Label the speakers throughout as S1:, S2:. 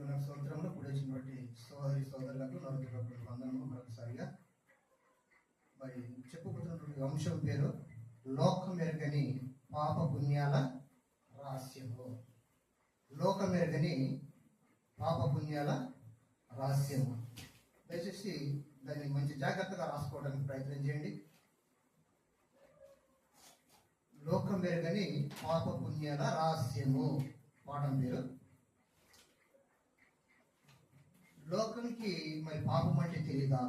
S1: దేవుని స్తోత్రములు కూడొచ్చినటువంటి సోదరి సోదరులకు నలుగురు వందనము మరొకసారిగా. మరి చెప్పుకుంటున్నటువంటి అంశం పేరు లోకమెరగని పాప పుణ్యాల రహస్యము. లోకమెరగని పాప పుణ్యాల రహస్యము. దయచేసి దాన్ని మంచి జాగ్రత్తగా రాసుకోవడానికి ప్రయత్నం చేయండి. లోకమెరగని పాప పుణ్యాల రహస్యము పాఠం పేరు. లోకానికి మరి పాపం అంటే తెలియదా,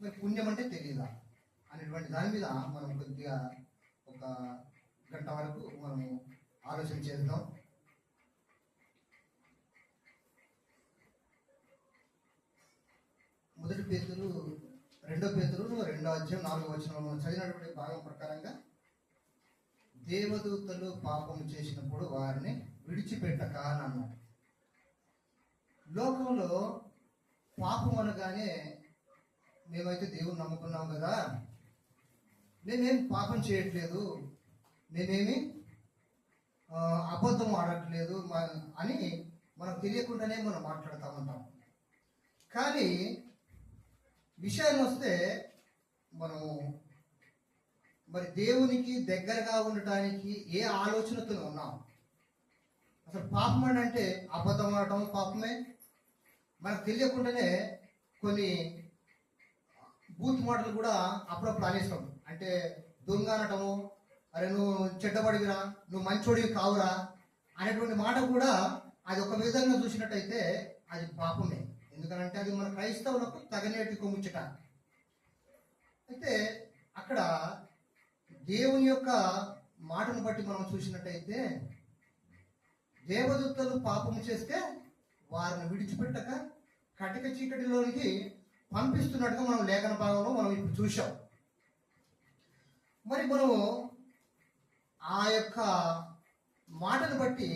S1: మరి పుణ్యం అంటే తెలియదా అనేటువంటి దాని మీద మనం కొద్దిగా ఒక గంట వరకు మనము ఆలోచన చేద్దాం. మొదటి పేతురు 2 పేతురు 2వ అధ్యాయం 4వ వచనంలో చదివినటువంటి భాగం ప్రకారంగా దేవదూతలు పాపం చేసినప్పుడు వారిని విడిచిపెట్టక అని అన్నాడు. లోకంలో పాపం అనగానే మేమైతే దేవుని నమ్ముకున్నాం కదా, నేనేం పాపం చేయట్లేదు, నేనేమి అబద్ధం ఆడట్లేదు అని మనకు తెలియకుండానే మనం మాట్లాడుతూ ఉంటాం. కానీ విషయం వస్తే మనము మరి దేవునికి దగ్గరగా ఉండటానికి ఏ ఆలోచనతో ఉన్నాం? అసలు పాపం అంటే అబద్ధం ఆడటం పాపమే. మనకు తెలియకుండానే కొన్ని బూత్ మాటలు కూడా అప్పుడప్పుడు అనేస్తాం. అంటే దొంగ అనటము, అరే నువ్వు చెడ్డబడివిరా, నువ్వు మంచోడివి కావురా అనేటువంటి మాట కూడా అది ఒక విధంగా చూసినట్టయితే అది పాపమే. ఎందుకంటే అది మన క్రైస్తవులకు తగనేటి కొమ్ముచ్చట. అయితే అక్కడ దేవుని యొక్క మాటను బట్టి మనం చూసినట్టయితే దేవదూతలు పాపము చేస్తే వారిని విడిచిపెట్టక కటిక చీకటిలోనికి పంపిస్తున్నట్టుగా మనం లేఖన భాగంలో మనం ఇప్పుడు చూసాం. మరి మనము ఆ యొక్క మాటను బట్టి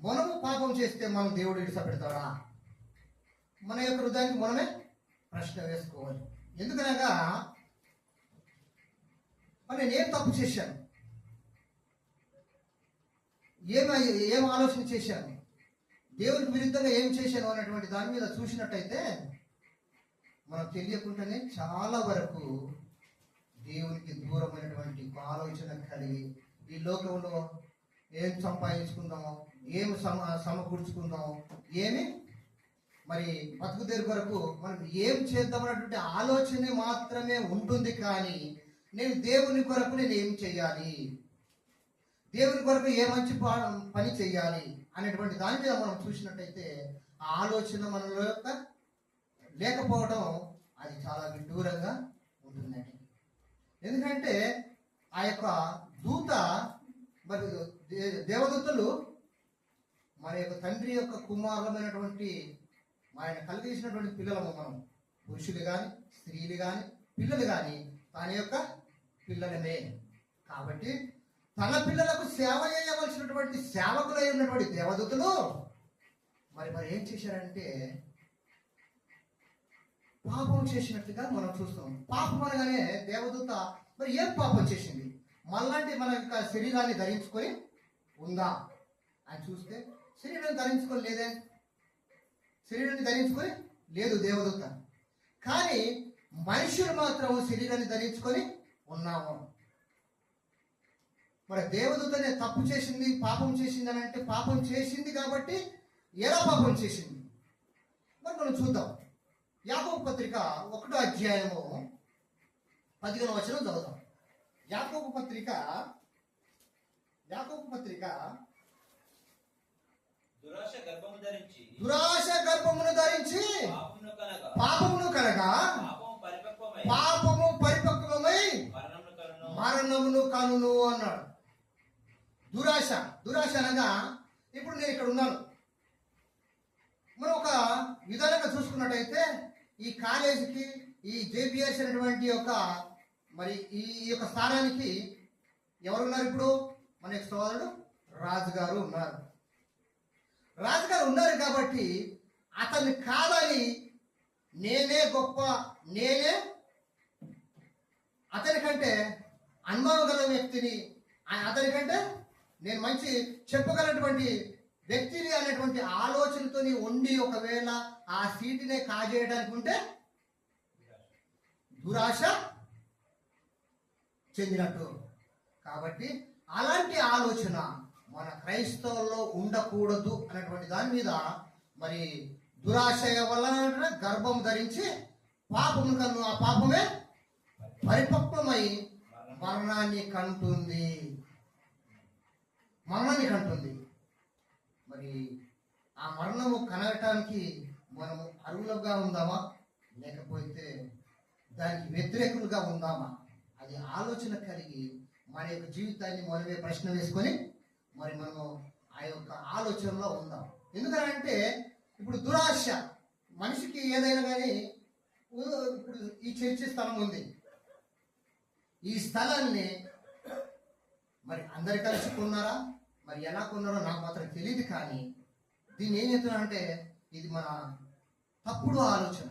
S1: మనము పాపం చేస్తే మనం దేవుడు విడిచిపెడతాడా? మన యొక్క హృదయానికి మనమే ప్రశ్న వేసుకోవాలి. ఎందుకనగా నేనేం తప్పు చేశాను, ఏం ఆలోచన చేశాను, దేవునికి విరుద్ధంగా ఏం చేశాను అనేటువంటి దాని మీద చూసినట్టయితే మనకు తెలియకుండానే చాలా వరకు దేవునికి దూరమైనటువంటి ఆలోచన కలిగి ఈ లోకంలో ఏం సంపాదించుకుందాం, ఏమి సమకూర్చుకుందాం, ఏమి మరి బతుకుదేరు కొరకు మనం ఏం చేద్దామన్నటువంటి ఆలోచన మాత్రమే ఉంటుంది. కానీ నేను దేవుని కొరకు నేను ఏం చేయాలి, దేవుని కొరకు ఏ మంచి పని చేయాలి అనేటువంటి దాని మీద మనం చూసినట్టయితే ఆ ఆలోచన మనలో యొక్క లేకపోవడం అది చాలా విడ్డూరంగా ఉంటుందండి. ఎందుకంటే ఆ యొక్క దూత మరి దేవదూతలు మన యొక్క తండ్రి యొక్క కుమారులమైనటువంటి ఆయన కలిగేసినటువంటి పిల్లలము. మనం పురుషులు కానీ స్త్రీలు కానీ పిల్లలు కానీ తన యొక్క పిల్లలమే. కాబట్టి తన పిల్లలకు సేవ చేయవలసినటువంటి సేవకులై ఉన్నటువంటి దేవదూతలు మరి ఏం చేశారంటే పాపం చేసినట్టుగా మనం చూస్తాం. పాపం అనగానే దేవదూత మరి ఏం పాపం చేసింది? మళ్ళంటే మన యొక్క శరీరాన్ని ధరించుకొని ఉందా అని చూస్తే శరీరాన్ని ధరించుకొని లేదే, శరీరాన్ని ధరించుకొని లేదు దేవదూత. కానీ మనుషులు మాత్రం శరీరాన్ని ధరించుకొని ఉన్నాము. మరి దేవదూతనే తప్పు చేసింది, పాపం చేసింది అని అంటే పాపం చేసింది కాబట్టి ఎలా పాపం చేసింది మరి మనం చూద్దాం. యాకోబు పత్రిక 1వ అధ్యాయము 15వ వచనం చదువుతాం. యాకోబు పత్రిక
S2: దురాశ
S1: గర్భమును ధరించి పాపమును కనగా పాపము పరిపక్వమై మరణమును కనును అన్నాడు. దురాశ అనగా ఇప్పుడు నేను ఇక్కడ ఉన్నాను. మనం ఒక విధానంగా చూసుకున్నట్టయితే ఈ కాలేజీకి ఈ జేబిఎస్ అనేటువంటి యొక్క మరి ఈ యొక్క స్థానానికి ఎవరున్నారు? ఇప్పుడు మన యొక్క సోదరుడు రాజుగారు ఉన్నారు. రాజుగారు ఉన్నారు కాబట్టి అతన్ని కాదని నేనే గొప్ప, నేనే అతనికంటే అనుభవం గల వ్యక్తిని, అతనికంటే నేను మంచి చెప్పగలటువంటి వ్యక్తిని అనేటువంటి ఆలోచనతో నీ ఉండి ఒకవేళ ఆ సీటునే కాజేయడానికి ఉంటే దురాశ చెందినట్టు. కాబట్టి అలాంటి ఆలోచన మన క్రైస్తవుల్లో ఉండకూడదు అనేటువంటి దాని మీద మరి దురాశ వలన గర్భం ధరించి పాపము కన్ను, ఆ పాపమే పరిపక్వమై మరణాన్ని కంటుంది. మరి ఆ మరణము కనగటానికి మనము అర్హులుగా ఉందామా, లేకపోతే దానికి వ్యతిరేకులుగా ఉందామా? అది ఆలోచన కలిగి మన యొక్క జీవితాన్ని మనమే ప్రశ్న వేసుకొని మరి మనము ఆ యొక్క ఆలోచనలో ఉందాం. ఎందుకంటే ఇప్పుడు దురాశ మనిషికి ఏదైనా కానీ, ఇప్పుడు ఈ చర్చి స్థలం ఉంది, ఈ స్థలాన్ని మరి అందరు కలిసి కొన్నారా, మరి ఎలా కొన్నారో నాకు మాత్రం తెలియదు. కానీ దీన్ని ఏం చెప్తున్నానంటే ఇది మన తప్పుడు ఆలోచన.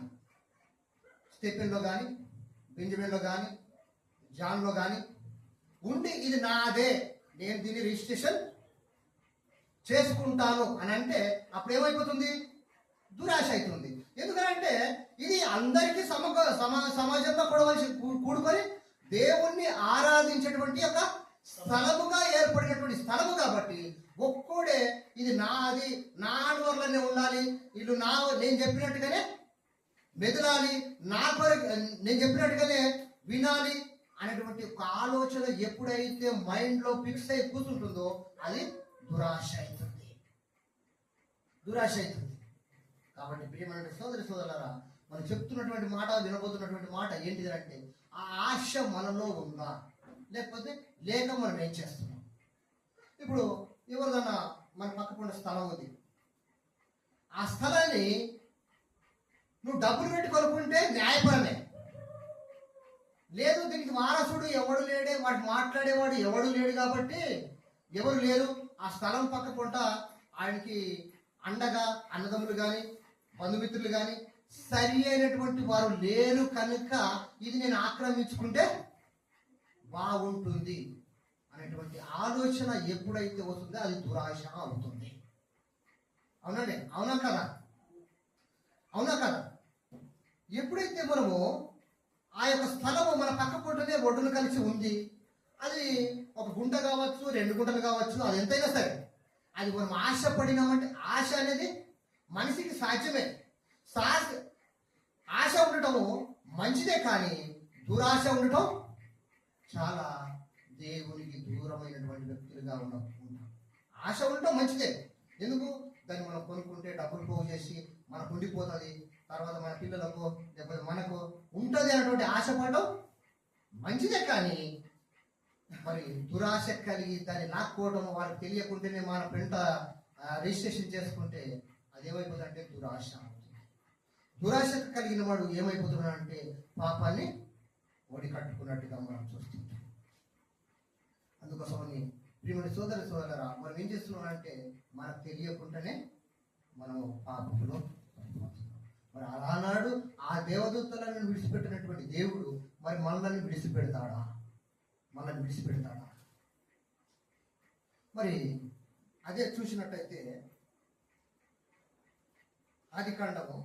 S1: స్టెఫెన్లో కానీ, బెంజమిన్లో కానీ, జాన్లో కానీ ఉండి ఇది నాదే, నేను దీన్ని రిజిస్ట్రేషన్ చేసుకుంటాను అని అంటే అప్పుడు ఏమైపోతుంది? దురాశ అవుతుంది. ఎందుకంటే ఇది అందరికీ సమాజంలో కూడుకొని దేవుణ్ణి ఆరాధించేటువంటి ఒక స్థలముగా ఏర్పడినటువంటి స్థలము కాబట్టి ఒక్కడే ఇది నాది, నా వల్లనే ఉండాలి, వీళ్ళు నేను చెప్పినట్టుగానే మెదలాలి, నేను చెప్పినట్టుగానే వినాలి అనేటువంటి ఒక ఆలోచన ఎప్పుడైతే మైండ్లో ఫిక్స్ అయి కూర్చుంటుందో అది దురాశ అవుతుంది. కాబట్టి ప్రియమైన సోదరులారా, మనం చెప్తున్నటువంటి మాట, వినబోతున్నటువంటి మాట ఏంటిది అంటే ఆ ఆశ మనలో ఉందా, లేకపోతే లేక మనం ఏం చేస్తున్నాం? ఇప్పుడు ఎవరిదన్నా మన పక్కన స్థలం ఉంది, ఆ స్థలాన్ని నువ్వు డబ్బులు పెట్టి కొనుక్కుంటే న్యాయపరమే. లేదు, దీనికి వారసుడు ఎవడు లేడే, వాడు మాట్లాడేవాడు ఎవడు లేడు కాబట్టి ఎవరు లేరు, ఆ స్థలం పక్క పొంట ఆయనకి అండగా అన్నదమ్ములు కానీ బంధుమిత్రులు కానీ సరి అయినటువంటి వారు లేరు కనుక ఇది నేను ఆక్రమించుకుంటే బాగుంటుంది అనేటువంటి ఆలోచన ఎప్పుడైతే వస్తుందో అది దురాశ అవుతుంది. అవునండి, అవునా కదా? ఎప్పుడైతే మనము ఆ యొక్క స్థలము మన పక్క పొంటనే ఒడ్డును కలిసి ఉంది, అది ఒక గుంట కావచ్చు, 2 గుంటలు కావచ్చు, అది ఎంతైనా సరే అది మనం ఆశపడినామంటే, ఆశ అనేది మనిషికి సాధ్యమే. ఆశ ఉండటము మంచిదే, కానీ దురాశ ఉండటం చాలా దేవునికి దూరమైనటువంటి వ్యక్తులుగా ఉన్నాం. ఆశ ఉండటం మంచిదే. ఎందుకు? దాన్ని మనం కొనుక్కుంటే డబ్బులు పోగు చేసి మనకు ఉండిపోతుంది, తర్వాత మన పిల్లలకు లేకపోతే మనకు ఉంటుంది అనేటువంటి ఆశపడటం మంచిదే. కానీ మరి దురాశ కలిగి దాన్ని లాక్కోవడం, వాళ్ళకి తెలియకుండానే మన పెంట రిజిస్ట్రేషన్ చేసుకుంటే అది ఏమైపోతుంది అంటే దురాశ అవుతుంది. దురాశ కలిగిన వాడు ఏమైపోతున్నాడు అంటే పాపాన్ని ఓడి కట్టుకున్నట్టుగా మనం చూస్తుంటాం. అందుకోసమని ప్రియమైన సోదరులారా, మనం ఏం చేస్తున్నాం అంటే మనకు తెలియకుండానే మనము పాపంలో పడిపోతున్నాం. మరి అలానాడు ఆ దేవదూతలను విడిచిపెట్టినటువంటి దేవుడు మరి మనల్ని విడిచిపెడతాడా? మరి అదే చూసినట్టయితే ఆదికాండము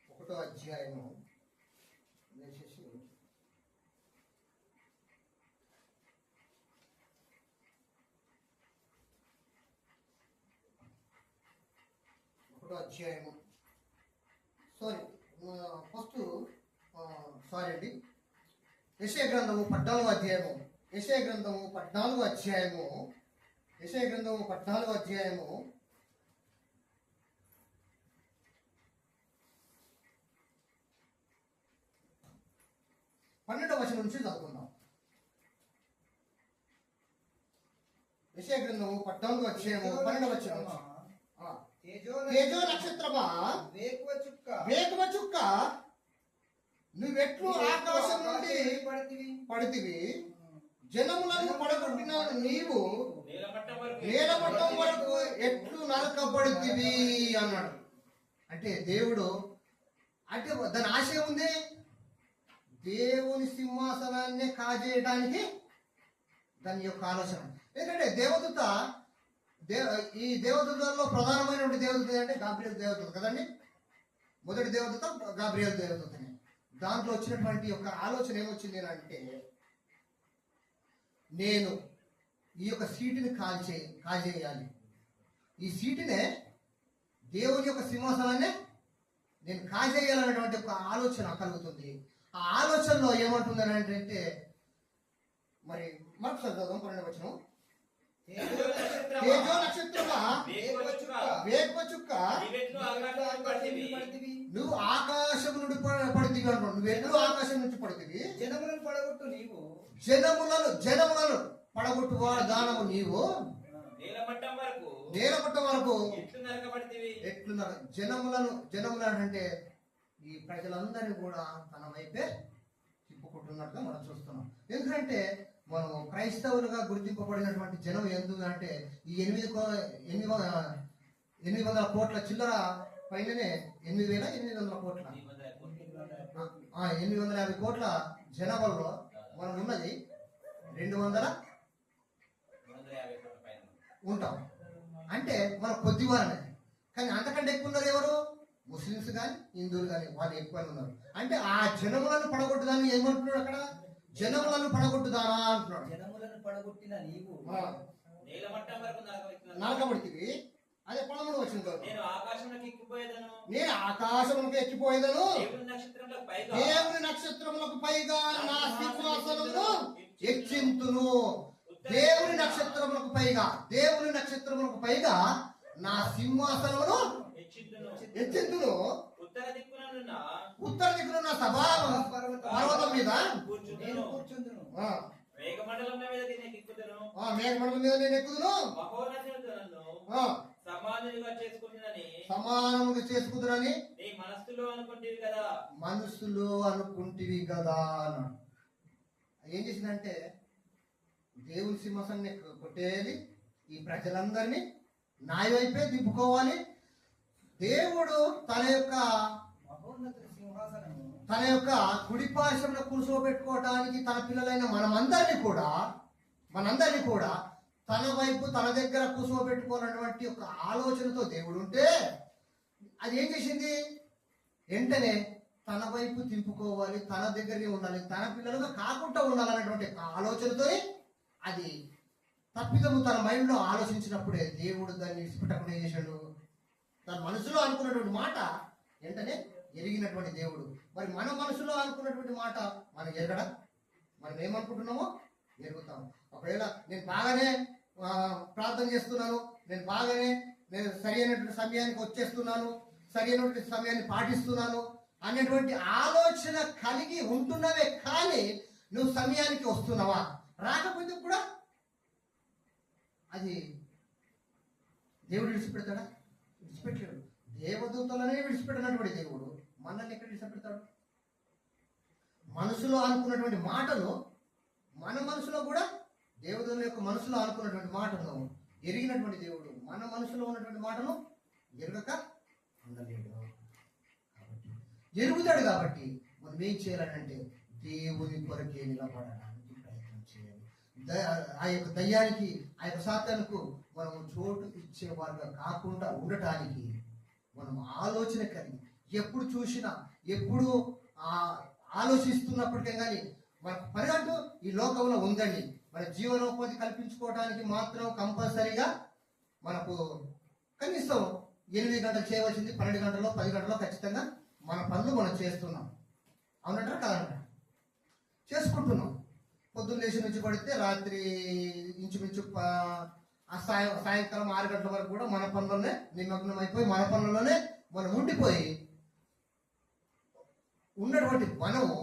S1: 1వ అధ్యాయము వేసేసి 1వ అధ్యాయము యెషయా గ్రంథము 14వ అధ్యాయము 12వ వచనం నుంచి చదువుకుందాం. యెషయా గ్రంథము 14వ అధ్యాయము 12వ వచనం. తేజో నక్షత్రమా, వేకువ చుక్క, నువ్వెట్లు ఆకాశం నుండి పడితివి, జనములను పడగొట్టిన నీవు నేలమట్టం వరకు ఎట్లు నరకబడితివి అన్నాడు. అంటే దేవుడు అంటే దాని ఆశయం ఉంది, దేవుని సింహాసనాన్ని కాజేయడానికి దాని యొక్క ఆలోచన. ఎందుకంటే దేవదూత ఈ దేవదూతల్లో ప్రధానమైనటువంటి దేవదూత అంటే గాబ్రియల్ దేవదూత కదండి. మొదటి దేవదూత గాబ్రియల్ దేవదూతని. దాంట్లో వచ్చినటువంటి యొక్క ఆలోచన ఏమొచ్చింది అంటే, నేను ఈ యొక్క సీటుని కాజేయాలి, ఈ సీటునే దేవుని యొక్క సింహాసనాన్ని నేను కాజేయాలనేటువంటి ఒక ఆలోచన కలుగుతుంది. ఆ ఆలోచనలో ఏమంటుందని అంటే, మరి మరొకసారి చదువు 12వ వచనం. తేజో నక్షత్రమా వేకువ చుక్క నువ్వు ఆకాశం నుండి పడుతుంది అంటున్నావు. నువ్వెన్నో ఆకాశం నుంచి పడుతుంది.
S2: జనములను పడగొట్టు నీవు,
S1: జనములను పడగొట్టు దానము నీవు, నేలమట్టం వరకు ఎట్లున్నారు. జనములు అంటే ఈ ప్రజలందరినీ కూడా తన వైపే తిప్పుకుంటున్నట్టుగా మనం చూస్తున్నాం. ఎందుకంటే మనం క్రైస్తవులుగా గుర్తింపబడినటువంటి జనం ఎందుకంటే ఈ 800 కోట్ల చిల్లర పైననే 8,800 కోట్ల 850 కోట్ల జనాభాలో మనం ఉన్నది 200 ఉంటాం. అంటే మనం కొద్దివారనే. కానీ అంతకంటే ఎక్కువ ఉన్నారు ఎవరు? ముస్లిమ్స్ కానీ హిందువులు కానీ, వాళ్ళు ఎక్కువ ఉన్నారు. అంటే ఆ జనములను పడగొట్టుదాన్ని ఏమంటున్నాడు అక్కడ? జనములను పడగొట్టుదానా అంటున్నాడు.
S2: జనములను పడగొట్టిన నీవు
S1: నరకబడితివి. అదే 13వ వచనం.
S3: నేను
S1: ఆకాశములకు ఎక్కిపోయేదను, దేవుని నక్షత్రములకు పైగా నా సింహాసనమును హెచ్చింతును. దేవుని నక్షత్రములకు పైగా నా సింహాసనమును హెచ్చింతును.
S3: ఉత్తర
S1: దిక్కునున్న సభా పర్వతం మీద
S2: నేను కూర్చుందును,
S3: మేఘమండలం మీద నేను ఎక్కుదును,
S1: సమానముగా చేసుకుందునని
S3: నీ మనస్సులో
S1: అనుకుంటివి కదా అన్నాడు. ఏం చేసిందంటే దేవుని సింహాసనాన్ని కొట్టేయాలి, ఈ ప్రజలందరినీ నాయ వైపే తిప్పుకోవాలి. దేవుడు తన యొక్క కుడి పార్శ్వంలో కూర్చోబెట్టుకోవటానికి తన పిల్లలైన మనందరినీ కూడా తన వైపు తన దగ్గర కూర్చోబెట్టుకోవాలన్నటువంటి ఒక ఆలోచనతో దేవుడు ఉంటే అది ఏం చేసింది? వెంటనే తన వైపు తింపుకోవాలి, తన దగ్గరే ఉండాలి, తన పిల్లలుగా కాకుండా ఉండాలన్నటువంటి ఆలోచనతో అది తప్పిదము తన మైండ్లో ఆలోచించినప్పుడే దేవుడు దాన్ని విడిచిపెట్టకుండా చేశాడు. తన మనసులో అనుకున్నటువంటి మాట వెంటనే ఎరిగినటువంటి దేవుడు. మరి మన మనసులో అనుకున్నటువంటి మాట మనం ఎరగడా? మనం ఏమనుకుంటున్నామో ఎరుగుతాం. ఒకవేళ నేను బాగానే ప్రార్థన చేస్తున్నాను, నేను సరి అయినటువంటి సమయానికి వచ్చేస్తున్నాను, సరి అయినటువంటి సమయాన్ని పాటిస్తున్నాను అనేటువంటి ఆలోచన కలిగి ఉంటున్నవే కానీ నువ్వు సమయానికి వస్తున్నావా? రాకపోతే కూడా అది దేవుడు విడిచిపెడతాడా? విడిచిపెట్టలేడు. దేవదూతలనే విడిచిపెట్టినటువంటి దేవుడు మనల్ని ఎక్కడ విడిచిపెడతాడు? మనసులో అనుకున్నటువంటి మాటను మన మనసులో కూడా దేవదూతల యొక్క మనసులో అనుకున్నటువంటి మాటను ఎరిగినటువంటి దేవుడు మన మనసులో ఉన్నటువంటి మాటను ఎరగక ఉండలేడు. ఎరుగుతాడు. కాబట్టి మనం ఏం చేయాలంటే దేవుని కొరకే నిలబడడానికి ప్రయత్నం చేయాలి. ఆ యొక్క దయ్యానికి, ఆ యొక్క సాతానుకు మనం చోటు ఇచ్చేవారుగా కాకుండా ఉండటానికి మనం ఆలోచన కలిగి ఎప్పుడు చూసినా, ఎప్పుడు ఆలోచిస్తున్నప్పటికే కానీ మన పని అంటూ ఈ లోకంలో ఉందండి. మన జీవనోపాధి కల్పించుకోవడానికి మాత్రం కంపల్సరీగా మనకు కనీసం 8 గంటలు చేయవలసింది 12 గంటల్లో 10 గంటల్లో ఖచ్చితంగా మన పనులు మనం చేస్తున్నాం. అవునంటారా కాదంటారా? చేసుకుంటున్నాం. పొద్దున్న లేచి నుంచి పడితే రాత్రి ఇంచుమించు సాయంకాలం 6 గంటల వరకు కూడా మన పనుల్లోనే నిమగ్నం అయిపోయి మన పనుల్లోనే మనం ఉండిపోయి ఉన్నటువంటి మనము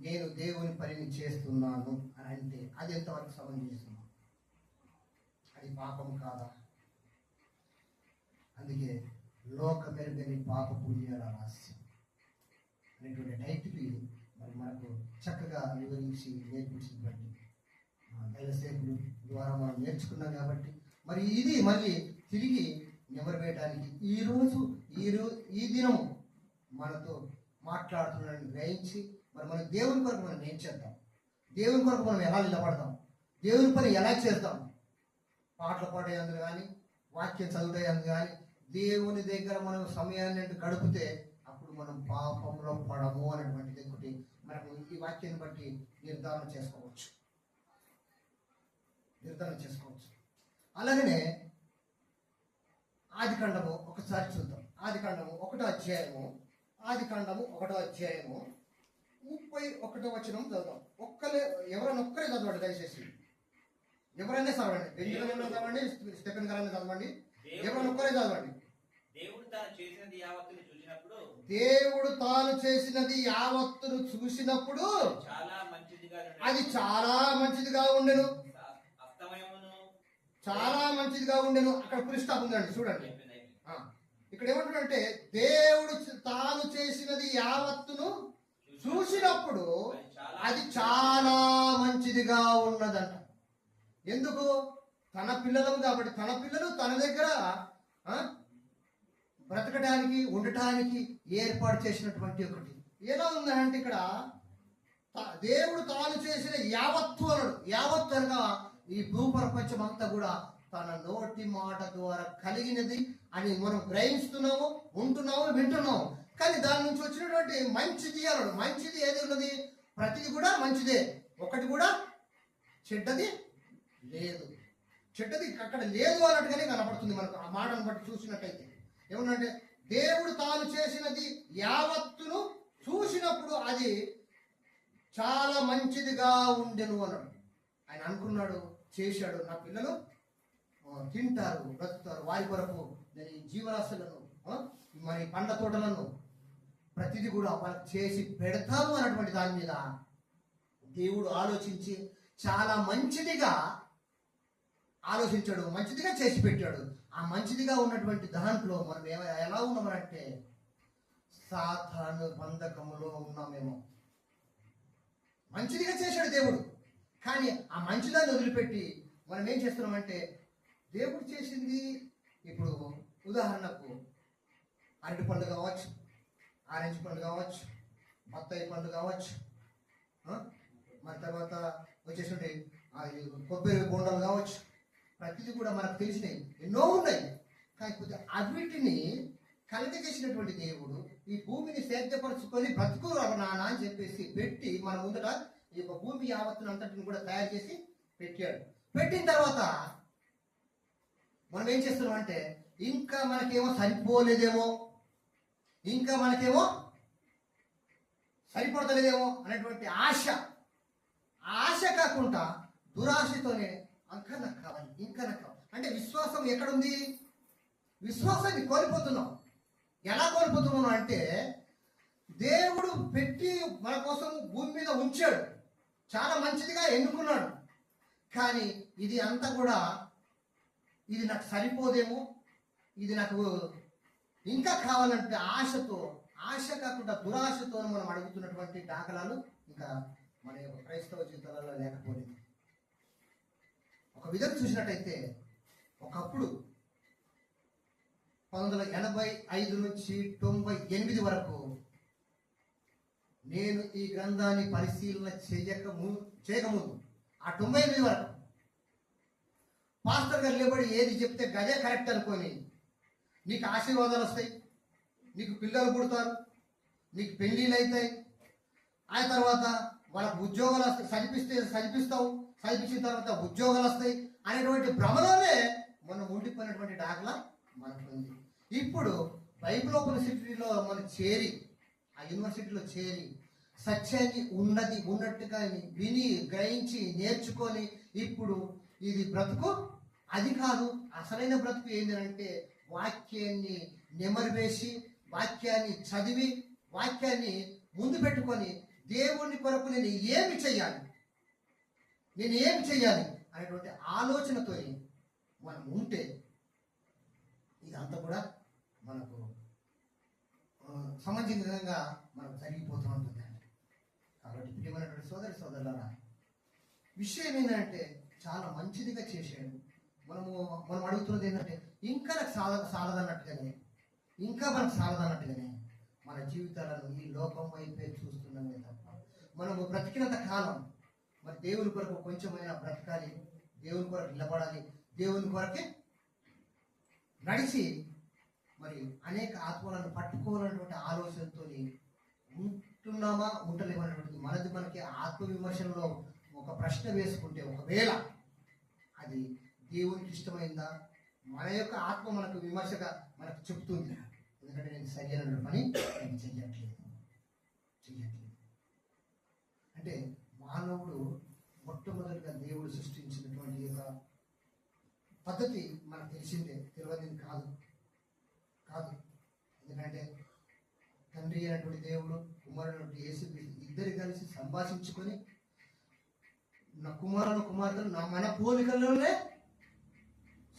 S1: నేను దేవుని పనిని చేస్తున్నాను అని అంటే అది ఎంతవరకు సమంజసిస్తున్నాం? అది పాపం కాదా? అందుకే లోక మెరుగని పాప పుణ్యాల రహస్యం అనేటువంటి టైటిల్ మరి మనకు చక్కగా వివరించి నేర్పించినటువంటి దైవసేవకుల ద్వారా మనం నేర్చుకున్నాం. కాబట్టి మరి ఇది మళ్ళీ తిరిగి నెమరవేయడానికి ఈ దినం మనతో మాట్లాడుతున్నాడని గ్రహించి మరి మన దేవుని కొరకు మనం ఏం చేద్దాం? దేవుని కొరకు మనం ఎలా నిలబడదాం? దేవుని పని ఎలా చేద్దాం? పాటలు పాడేందుకు కానీ, వాక్యం చదివేందుకు కానీ, దేవుని దగ్గర మనం సమయాన్ని గడిపితే అప్పుడు మనం పాపంలో పడము అనేటువంటిది ఒకటి మనకు ఈ వాక్యాన్ని బట్టి నిర్ధారణ చేసుకోవచ్చు. అలాగనే ఆదికాండము ఒకసారి చూద్దాం. ఆదికాండము 1వ అధ్యాయము 31వ వచనం చదువుదాం. ఎవరైనా ఒక్కరే చదవండి దయచేసి. ఎవరైనా చదవండి. బెంజమిన్ చదవండి, స్టెఫెన్ గారైనా చదవండి, ఎవరైనా ఒక్కరే చదవండి.
S3: దేవుడు తాను చేసినది యావత్తును చూసినప్పుడు అది చాలా మంచిదిగా ఉండెను. చాలా మంచిదిగా ఉండెను. అక్కడ ఫుల్ స్టాప్ ఉందండి, చూడండి. ఇక్కడ ఏమంటున్నాడంటే దేవుడు తాను చేసినది యావత్తును చూసినప్పుడు అది చాలా మంచిదిగా ఉన్నదంట. ఎందుకు? తన పిల్లలం కాబట్టి, తన పిల్లలు తన దగ్గర బ్రతకడానికి, ఉండటానికి ఏర్పాటు చేసినటువంటి ఒకటి. ఎలా ఉందంటే ఇక్కడ దేవుడు తాను చేసిన యావత్తు అన్నాడు. యావత్తు అనగా ఈ భూప్రపంచం అంతా కూడా తన నోటి మాట ద్వారా కలిగినది అని మనం గ్రహిస్తున్నాము, ఉంటున్నాము, వింటున్నాము. కానీ దాని నుంచి వచ్చినటువంటి మంచిది అన్నాడు. మంచిది ఏది ఉన్నది? ప్రతిది కూడా మంచిదే, ఒకటి కూడా చెడ్డది లేదు. చెడ్డది అక్కడ లేదు అన్నట్టుగానే కనపడుతుంది మనకు ఆ మాటను బట్టి చూసినట్టయితే. ఏమన్నంటే దేవుడు తాను చేసినది యావత్తును చూసినప్పుడు అది చాలా మంచిదిగా ఉండెను అన్నాడు. ఆయన అనుకున్నాడు, చేశాడు. నా పిల్లలు తింటారు, బ్రతుకుతారు, వారి కొరకు నేను ఈ జీవరాశులను, మరి పండ్ల తోటలను ప్రతిదీ కూడా వాళ్ళకి చేసి పెడతాను అన్నటువంటి దాని మీద దేవుడు ఆలోచించి చాలా మంచిదిగా ఆలోచించాడు, మంచిదిగా చేసి పెట్టాడు. ఆ మంచిదిగా ఉన్నటువంటి దాంట్లో మనం ఎలా ఉన్నామనంటే సాతాను బంధకములో ఉన్నామేమో. మంచిదిగా చేశాడు దేవుడు, కానీ ఆ మంచిదాన్ని వదిలిపెట్టి మనం ఏం చేస్తున్నామంటే దేవుడు చేసింది, ఇప్పుడు ఉదాహరణకు అరటి పండు కావచ్చు, ఆరెంజ్ పండు కావచ్చు, బత్తాయి పండు కావచ్చు, మరి తర్వాత వచ్చేసి కొబ్బరి బొండలు కావచ్చు, ప్రతిదీ కూడా మనకు తెలిసినవి ఎన్నో ఉన్నాయి. కాకపోతే అవిటిని కలగజేసినటువంటి దేవుడు ఈ భూమిని సేద్యపరుచుకొని బ్రతుకు నాన్న అని చెప్పేసి పెట్టి మన ముందట ఈ యొక్క భూమి యావత్తును అంతటిని కూడా తయారు చేసి పెట్టాడు. పెట్టిన తర్వాత మనం ఏం చేస్తున్నాం అంటే ఇంకా మనకేమో సరిపోలేదేమో, ఇంకా మనకేమో సరిపడతలేదేమో అనేటువంటి ఆశ. ఆ ఆశ కాకుండా దురాశతోనే ఇంకా నాకు కావాలి, ఇంకా నాకు కావాలి అంటే విశ్వాసం ఎక్కడుంది? విశ్వాసాన్ని కోల్పోతున్నాం. ఎలా కోల్పోతున్నాం అంటే దేవుడు పెట్టి మన కోసం భూమి మీద ఉంచాడు, చాలా మంచిదిగా ఎన్నుకున్నాడు. కానీ ఇది అంతా కూడా ఇది నాకు సరిపోదేమో, ఇది నాకు ఇంకా కావాలంటే ఆశతో, ఆశ కాకుండా దురాశతో మనం అడుగుతున్నటువంటి దాఖలాలు ఇంకా మన యొక్క క్రైస్తవ జీవితాలలో లేకపోలేదు. ఒక విధంగా చూసినట్టయితే ఒకప్పుడు 1985 నుంచి 98 వరకు నేను ఈ గ్రంథాన్ని పరిశీలన చేయకముందు ఆ 98 వరకు పాస్టర్ గారు లేబడి ఏది చెప్తే గదే కరెక్ట్ అనుకొని నీకు ఆశీర్వాదాలు వస్తాయి, నీకు పిల్లలు పుడతారు, నీకు పెళ్ళిళ్ళు అవుతాయి, ఆ తర్వాత వాళ్ళకు ఉద్యోగాలు వస్తాయి, చదివిస్తావు, చదివించిన తర్వాత ఉద్యోగాలు వస్తాయి అనేటువంటి భ్రమలోనే మనం ఉండిపోయినటువంటి దాఖలా మనకు ఉంది. ఇప్పుడు బైబిల్ యూనివర్సిటీలో మనం చేరి, ఆ యూనివర్సిటీలో చేరి సత్యాన్ని ఉన్నట్టుగా విని గ్రహించి నేర్చుకొని ఇప్పుడు ఇది బ్రతుకు అది కాదు. అసలైన బ్రతుకు ఏంటంటే వాక్యాన్ని నెమరువేసి, వాక్యాన్ని చదివి, వాక్యాన్ని ముందు పెట్టుకొని దేవుని కొరకు నేను ఏమి చేయాలి అనేటువంటి ఆలోచనతో మనం ఉంటే ఇదంతా కూడా మనకు సమంజసంగా మనకు జరిగిపోతూ ఉంటుందండి. కాబట్టి ప్రియమైనటువంటి సోదరులారా, విషయం ఏంటంటే చాలా మంచిదిగా చేశాడు. మనం అడుగుతున్నది ఏంటంటే ఇంకా నాకు సాలదన్నట్టుగానే మన జీవితాలను ఈ లోకం వైపే చూస్తున్నామే తప్ప మనము బ్రతికినంత కాలం మరి దేవుని కొరకు కొంచెమైనా బ్రతకాలి, దేవుని కొరకు నిలబడాలి, దేవుని కొరకే నడిచి మరి అనేక ఆత్మలను పట్టుకోవాలన్నటువంటి ఆలోచనతో ఉంటున్నామా ఉండలేమన్నటువంటి మనకి ఆత్మవిమర్శనలో ఒక ప్రశ్న వేసుకుంటే ఒకవేళ అది దేవునికి ఇష్టమైందా, మన యొక్క ఆత్మ మనకు విమర్శగా మనకు చెప్తుంది, ఎందుకంటే నేను సరైన పని నేను చెయ్యట్లేదు. అంటే మానవుడు మొట్టమొదటిగా దేవుడు సృష్టించినటువంటి యొక్క పద్ధతి మనకు తెలిసిందే, తెలియదు కాదు. ఎందుకంటే తండ్రి అయినటువంటి దేవుడు, కుమారుడు యేసుక్రీస్తు ఇద్దరు కలిసి సంభాషించుకొని నా కుమార్తెలు మన పోలికల్లోనే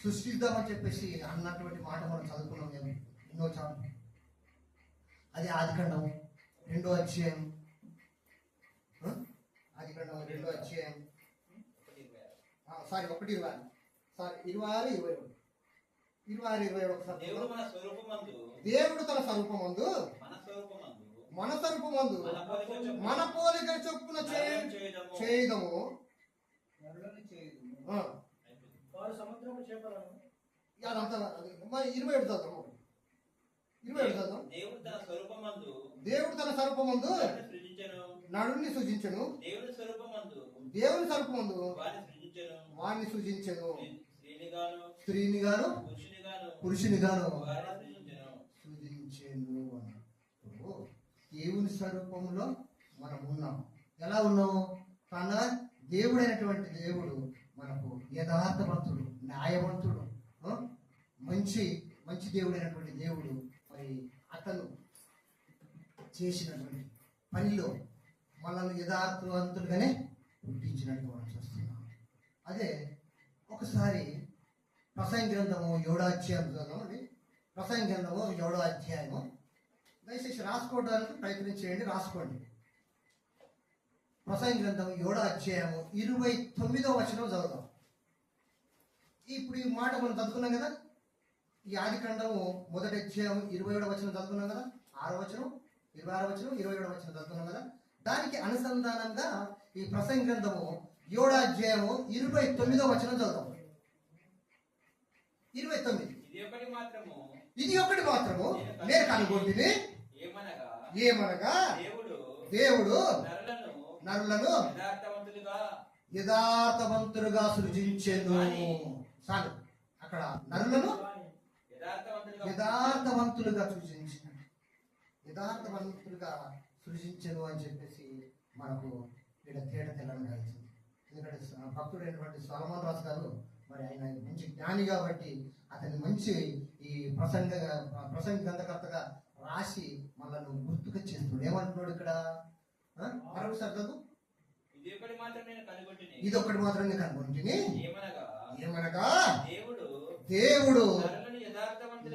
S3: సృష్టిద్దామని చెప్పేసి అన్నటువంటి మాట మనం చదువుకున్నాం మేము ఎన్నో చాలు. అది ఆదికాండం 2వ అధ్యాయం, ఆదికాండం 2వ అధ్యాయం 26-27 దేవుడు తన స్వరూపమందు మన స్వరూపమందు మన పోలిక చొప్పున చేయదము.
S2: వారు సముద్రపు చేపలను
S3: అదంతా మరి 27 చదువు. దేవుడు తన స్వరూపమందు నరుణ్ణి సృజించెను, దేవుని స్వరూపమందు వారిని సృజించెను, స్త్రీని గాను పురుషుని గాను సృజించెను. దేవుని స్వరూపంలో మనం ఉన్నాం. ఎలా ఉన్నాము? తన దేవుడైనటువంటి దేవుడు మనకు యథార్థవంతుడు, న్యాయవంతుడు, మంచి దేవుడైనటువంటి దేవుడు మరి అతను చేసినటువంటి పనిలో మనల్ని యథార్థవంతులుగానే పుట్టించినట్టు మనం చూస్తున్నాం. అదే ఒకసారి ప్రసంగి గ్రంథము 7వ అధ్యాయం చదవండి. ప్రసంగి గ్రంథము 7వ అధ్యాయము దయచేసి రాసుకోవడానికి ప్రయత్నం చేయండి, రాసుకోండి. ప్రసంగి గ్రంథం 7వ అధ్యాయము 29వ వచనం చదువుదాం. ఇప్పుడు ఈ మాట మనం చదువుకున్నాం కదా, ఈ ఆదికాండము 1వ అధ్యాయం 27వ వచనం చదువుకున్నాం కదా, 6వ వచనం 26వ వచనం 27వ వచనం చదువుకున్నాం కదా. దానికి అనుసంధానంగా ఈ ప్రసంగి గ్రంథము 7వ అధ్యాయము 29వ వచనం చదువుదాం. 29 ఇది ఒకటి మాత్రము నేను కనుగొంటిని, ఏమనగా దేవుడు నరులను యథార్థవంతులుగా సృజించెను. చాలు, అక్కడ నరులను యథార్థవంతులుగా సృజించెను అని చెప్పేసి మనకు ఇక్కడ తేట తెల్లని అవుతుంది. ఎందుకంటే భక్తుడైనటువంటి సొలొమోను రాజు గారు మరి ఆయన మంచి జ్ఞాని కాబట్టి అతని మంచి ఈ ప్రసంగి గ్రంథకర్తగా రాసి మనల్ని గుర్తుగా చేస్తున్నాడు. ఏమంటున్నాడు ఇక్కడ? మరొకసారి చదువు. ఇది ఒకటి మాత్రం నేను కనుగొంటిని, ఏమనగా దేవుడు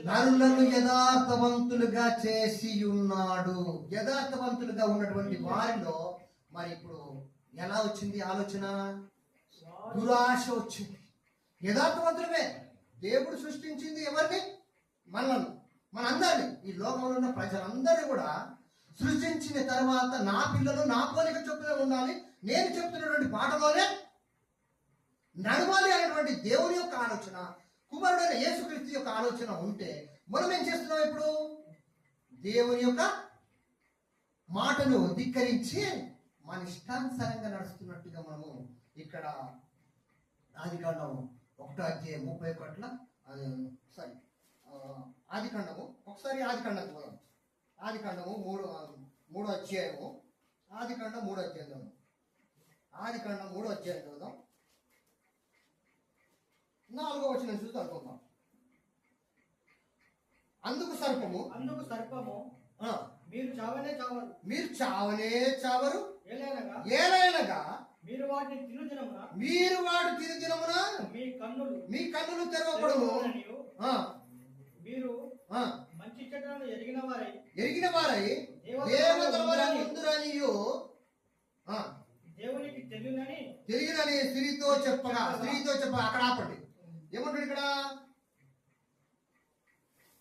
S3: నరులను యథార్థవంతులుగా చేసి ఉన్నాడు. యథార్థవంతులుగా ఉన్నటువంటి వారిలో మరి ఇప్పుడు ఎలా వచ్చింది ఆలోచన? దురాశ వచ్చింది. యథార్థవంతులమే దేవుడు సృష్టించింది ఎవరిని? మనలను, మనందరినీ, ఈ లోకంలో ఉన్న ప్రజలందరినీ కూడా సృష్టించిన తర్వాత నా పిల్లలు నా పోలిక చొప్పున ఉండాలి, నేను చెప్తున్నటువంటి పాటలోనే నడవాలి అనేటువంటి దేవుని యొక్క ఆలోచన, కుమారుడైన యేసుక్రీస్తు యొక్క ఆలోచన ఉంటే మనం ఏం చేస్తున్నాం? ఇప్పుడు దేవుని యొక్క మాటను ధిక్కరించి మన ఇష్టానుసారంగా నడుస్తున్నట్టుగా మనము ఇక్కడ ఆదికాండం 1వ అధ్యాయం 31 ఆదికాండము ఒకసారి ఆదికాండం పోదాం. ఆదికాండము 3వ అధ్యాయము ఆదికాండం 3వ అధ్యాయం ఆదికాండం 3వ అధ్యాయం చదువుదాం. 4వ వచనం చూసి అనుకుందాం. అందుకు సర్పము
S2: మీరు చావనే చావరు
S3: ఏలైనగా
S2: మీరు వాటిని తినుదినమున
S3: మీ కన్నులు తెరవబడును,
S2: మీరు మంచి చెడ్డలను ఎరిగిన వారై
S3: దేవతల వలె ఉందురనియు
S2: దేవునికి
S3: తెలియనని స్త్రీతో చెప్పగా అక్కడ ఆపండి. ఏమంటాడు ఇక్కడ?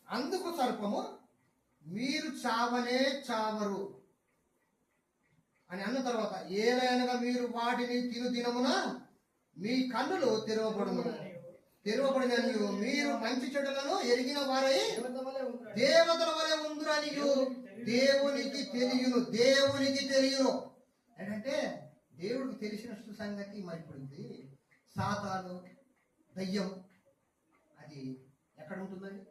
S3: అందుకు సర్పము మీరు చావనే చావరు.
S1: అని అన్న తర్వాత ఏలైనగా మీరు వాటిని తిను దినమున మీ కన్నులు తెరవబడిననియు మీరు మంచి చెడులను ఎరిగిన వారై దేవతల వలె ఉందురనియు దేవునికి తెలియను ఏంటంటే దేవుడికి తెలిసిన సంగతి మరి ఇప్పుడు ఉంది. సాతాను దయ్యం అది ఎక్కడ ఉంటుందని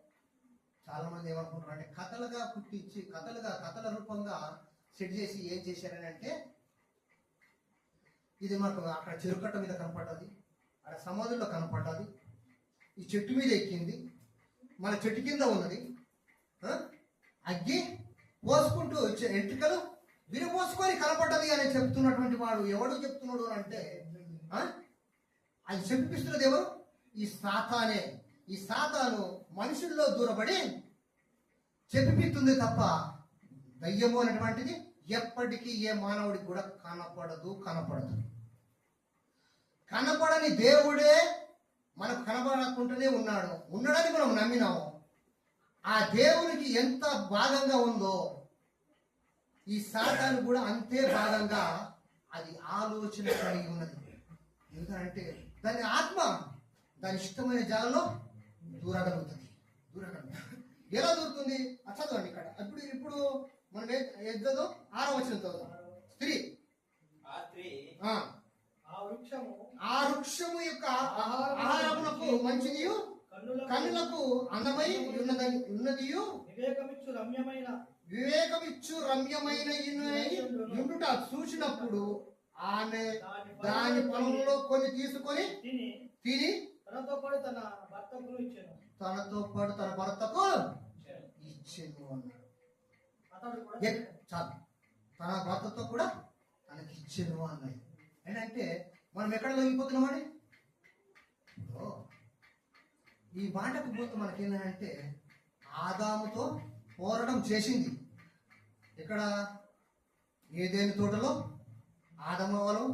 S1: చాలా మంది ఏమనుకుంటారు అంటే కథలుగా పుట్టించి కథల రూపంగా సెట్ చేసి ఏం చేశారని అంటే ఇది మాకు అక్కడ చెరుకట్ట మీద కనపడ్డది, అక్కడ సమాధుల్లో కనపడ్డది, ఈ చెట్టు మీద ఎక్కింది, మన చెట్టు కింద ఉన్నది, అగ్గి పోసుకుంటూ ఎంట్రికలు విరిపోసుకొని కనపడ్డది అని చెప్తున్నటువంటి వాడు ఎవడు చెప్తున్నాడు అంటే అది చెప్పిస్తున్నది ఎవరు? ఈ సాతానే. ఈ సాతాను మనుషుల్లో దూరబడి చెప్పిస్తుంది తప్ప దయ్యము అనేటువంటిది ఎప్పటికీ ఏ మానవుడికి కూడా కనపడదు. కనపడని దేవుడే మనకు కనపడకుండానే ఉన్నాడని మనం నమ్మినాము. ఆ దేవునికి ఎంత భాగంగా ఉందో ఈ సాతాను కూడా అంతే భాగంగా అది ఆలోచన కలిగి ఉన్నది. ఎందుకంటే దాని ఆత్మ దాని ఇష్టమైన జాగలో దూరగలుగుతుంది. ఎలా దూరుతుంది చదవండి ఇక్కడ. ఇప్పుడు మనం ఎద్దదో 6వ వచనం చదువు. స్త్రీ ఆ వృక్షము యొక్క ఆహారమునకు మంచిదియు కన్నులకు అందమై ఉన్నదియు వివేకమిచ్చు రమ్యమైన యుండుట చూసినప్పుడు ఆమె దాని పొలంలో కొన్ని తీసుకొని తిని
S2: తనతో పాటు తన
S1: భర్తకు ఇచ్చెను అన్నాడు. చాలు, తన భర్తతో కూడా తనకి ఇచ్చెను అన్నది. ఏంటంటే మనం ఎక్కడ లొంగిపోతున్నామని ఈ మాటకు పోతే మనకేంటంటే ఆదాముతో పోరాటం చేసింది. ఇక్కడ ఏదేని తోటలో ఆదమవలు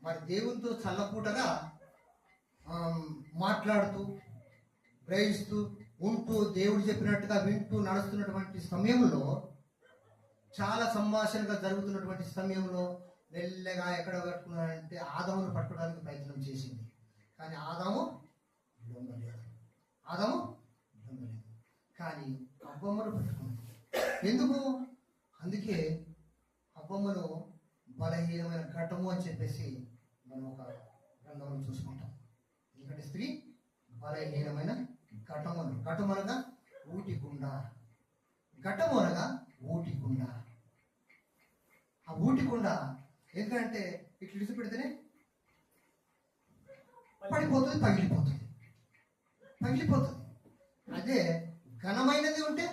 S1: మరి దేవునితో చల్లపూటగా మాట్లాడుతూ గ్రహిస్తూ ఉంటూ దేవుడు చెప్పినట్టుగా వింటూ నడుస్తున్నటువంటి సమయంలో చాలా సంభాషణగా జరుగుతున్నటువంటి సమయంలో మెల్లగా ఎక్కడ పట్టుకున్నాడంటే ఆదామును పట్టుకోవడానికి ప్రయత్నం చేసింది. కానీ ఆదాము దొంగలేదు. కానీ అవ్వమ్మను పట్టుకుంది. ఎందుకు? అందుకే అవ్వమ్మను బలహీనమైన ఘటము అని చెప్పేసి మనం ఒక గ్రంథంలో చూసుకుంటాం. ఎందుకంటే స్త్రీ బలహీనమైన ఘటమనగా ఊటికుండ. ఆ ఊటికుండ ఎందుకంటే ఇట్లా ఇడిచి పెడితేనే పడిపోతుంది, పగిలిపోతుంది. అదే ఘనమైనది ఉంటే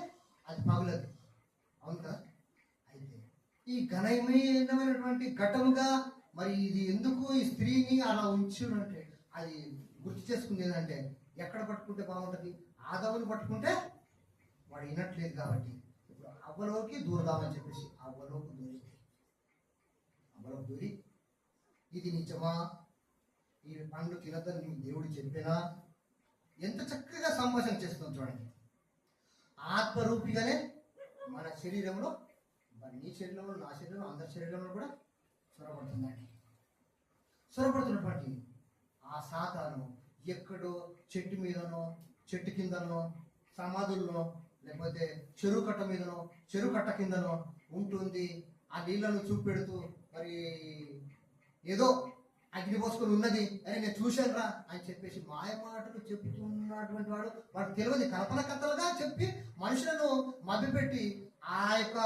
S1: అది పగులదు. అవును కదా? అయితే ఈ ఘనమైనటువంటి ఘటముగా మరి ఇది ఎందుకు ఈ స్త్రీని అలా ఉంచునంటే అది గుర్తు చేసుకుంది ఏంటంటే ఎక్కడ పట్టుకుంటే బాగుంటుంది? ఆదాముని పట్టుకుంటే వాడు వినట్లేదు కాబట్టి ఇప్పుడు అవ్వలోకి దూరదామని చెప్పేసి అవ్వలోకి దూరి ఇది నిజమా, ఈ పండు తినద్దని దేవుడు చెప్పినా ఎంత చక్కగా సంభాషణ చేస్తుంది చూడండి. ఆత్మరూపిగానే మన శరీరంలో మరి నీ శరీరంలో నా శరీరంలో అందరి శరీరంలో కూడా చొరబడుతున్నటువంటి ఆ సాతాను ఎక్కడో చెట్టు మీదనో చెట్టు కిందనో సమాధుల్లో లేకపోతే చెరువు కట్ట మీదనో చెరువు కట్ట కిందనో ఉంటుంది. ఆ నీళ్లను చూపెడుతూ మరి ఏదో అగ్ని పోసుకొని ఉన్నది అని నేను చూశాను రా అని చెప్పేసి మాయ మాటలు చెప్తున్నటువంటి వాడు తెలియదు కల్పనకర్తలుగా చెప్పి మనుషులను మభ్యపెట్టి ఆ యొక్క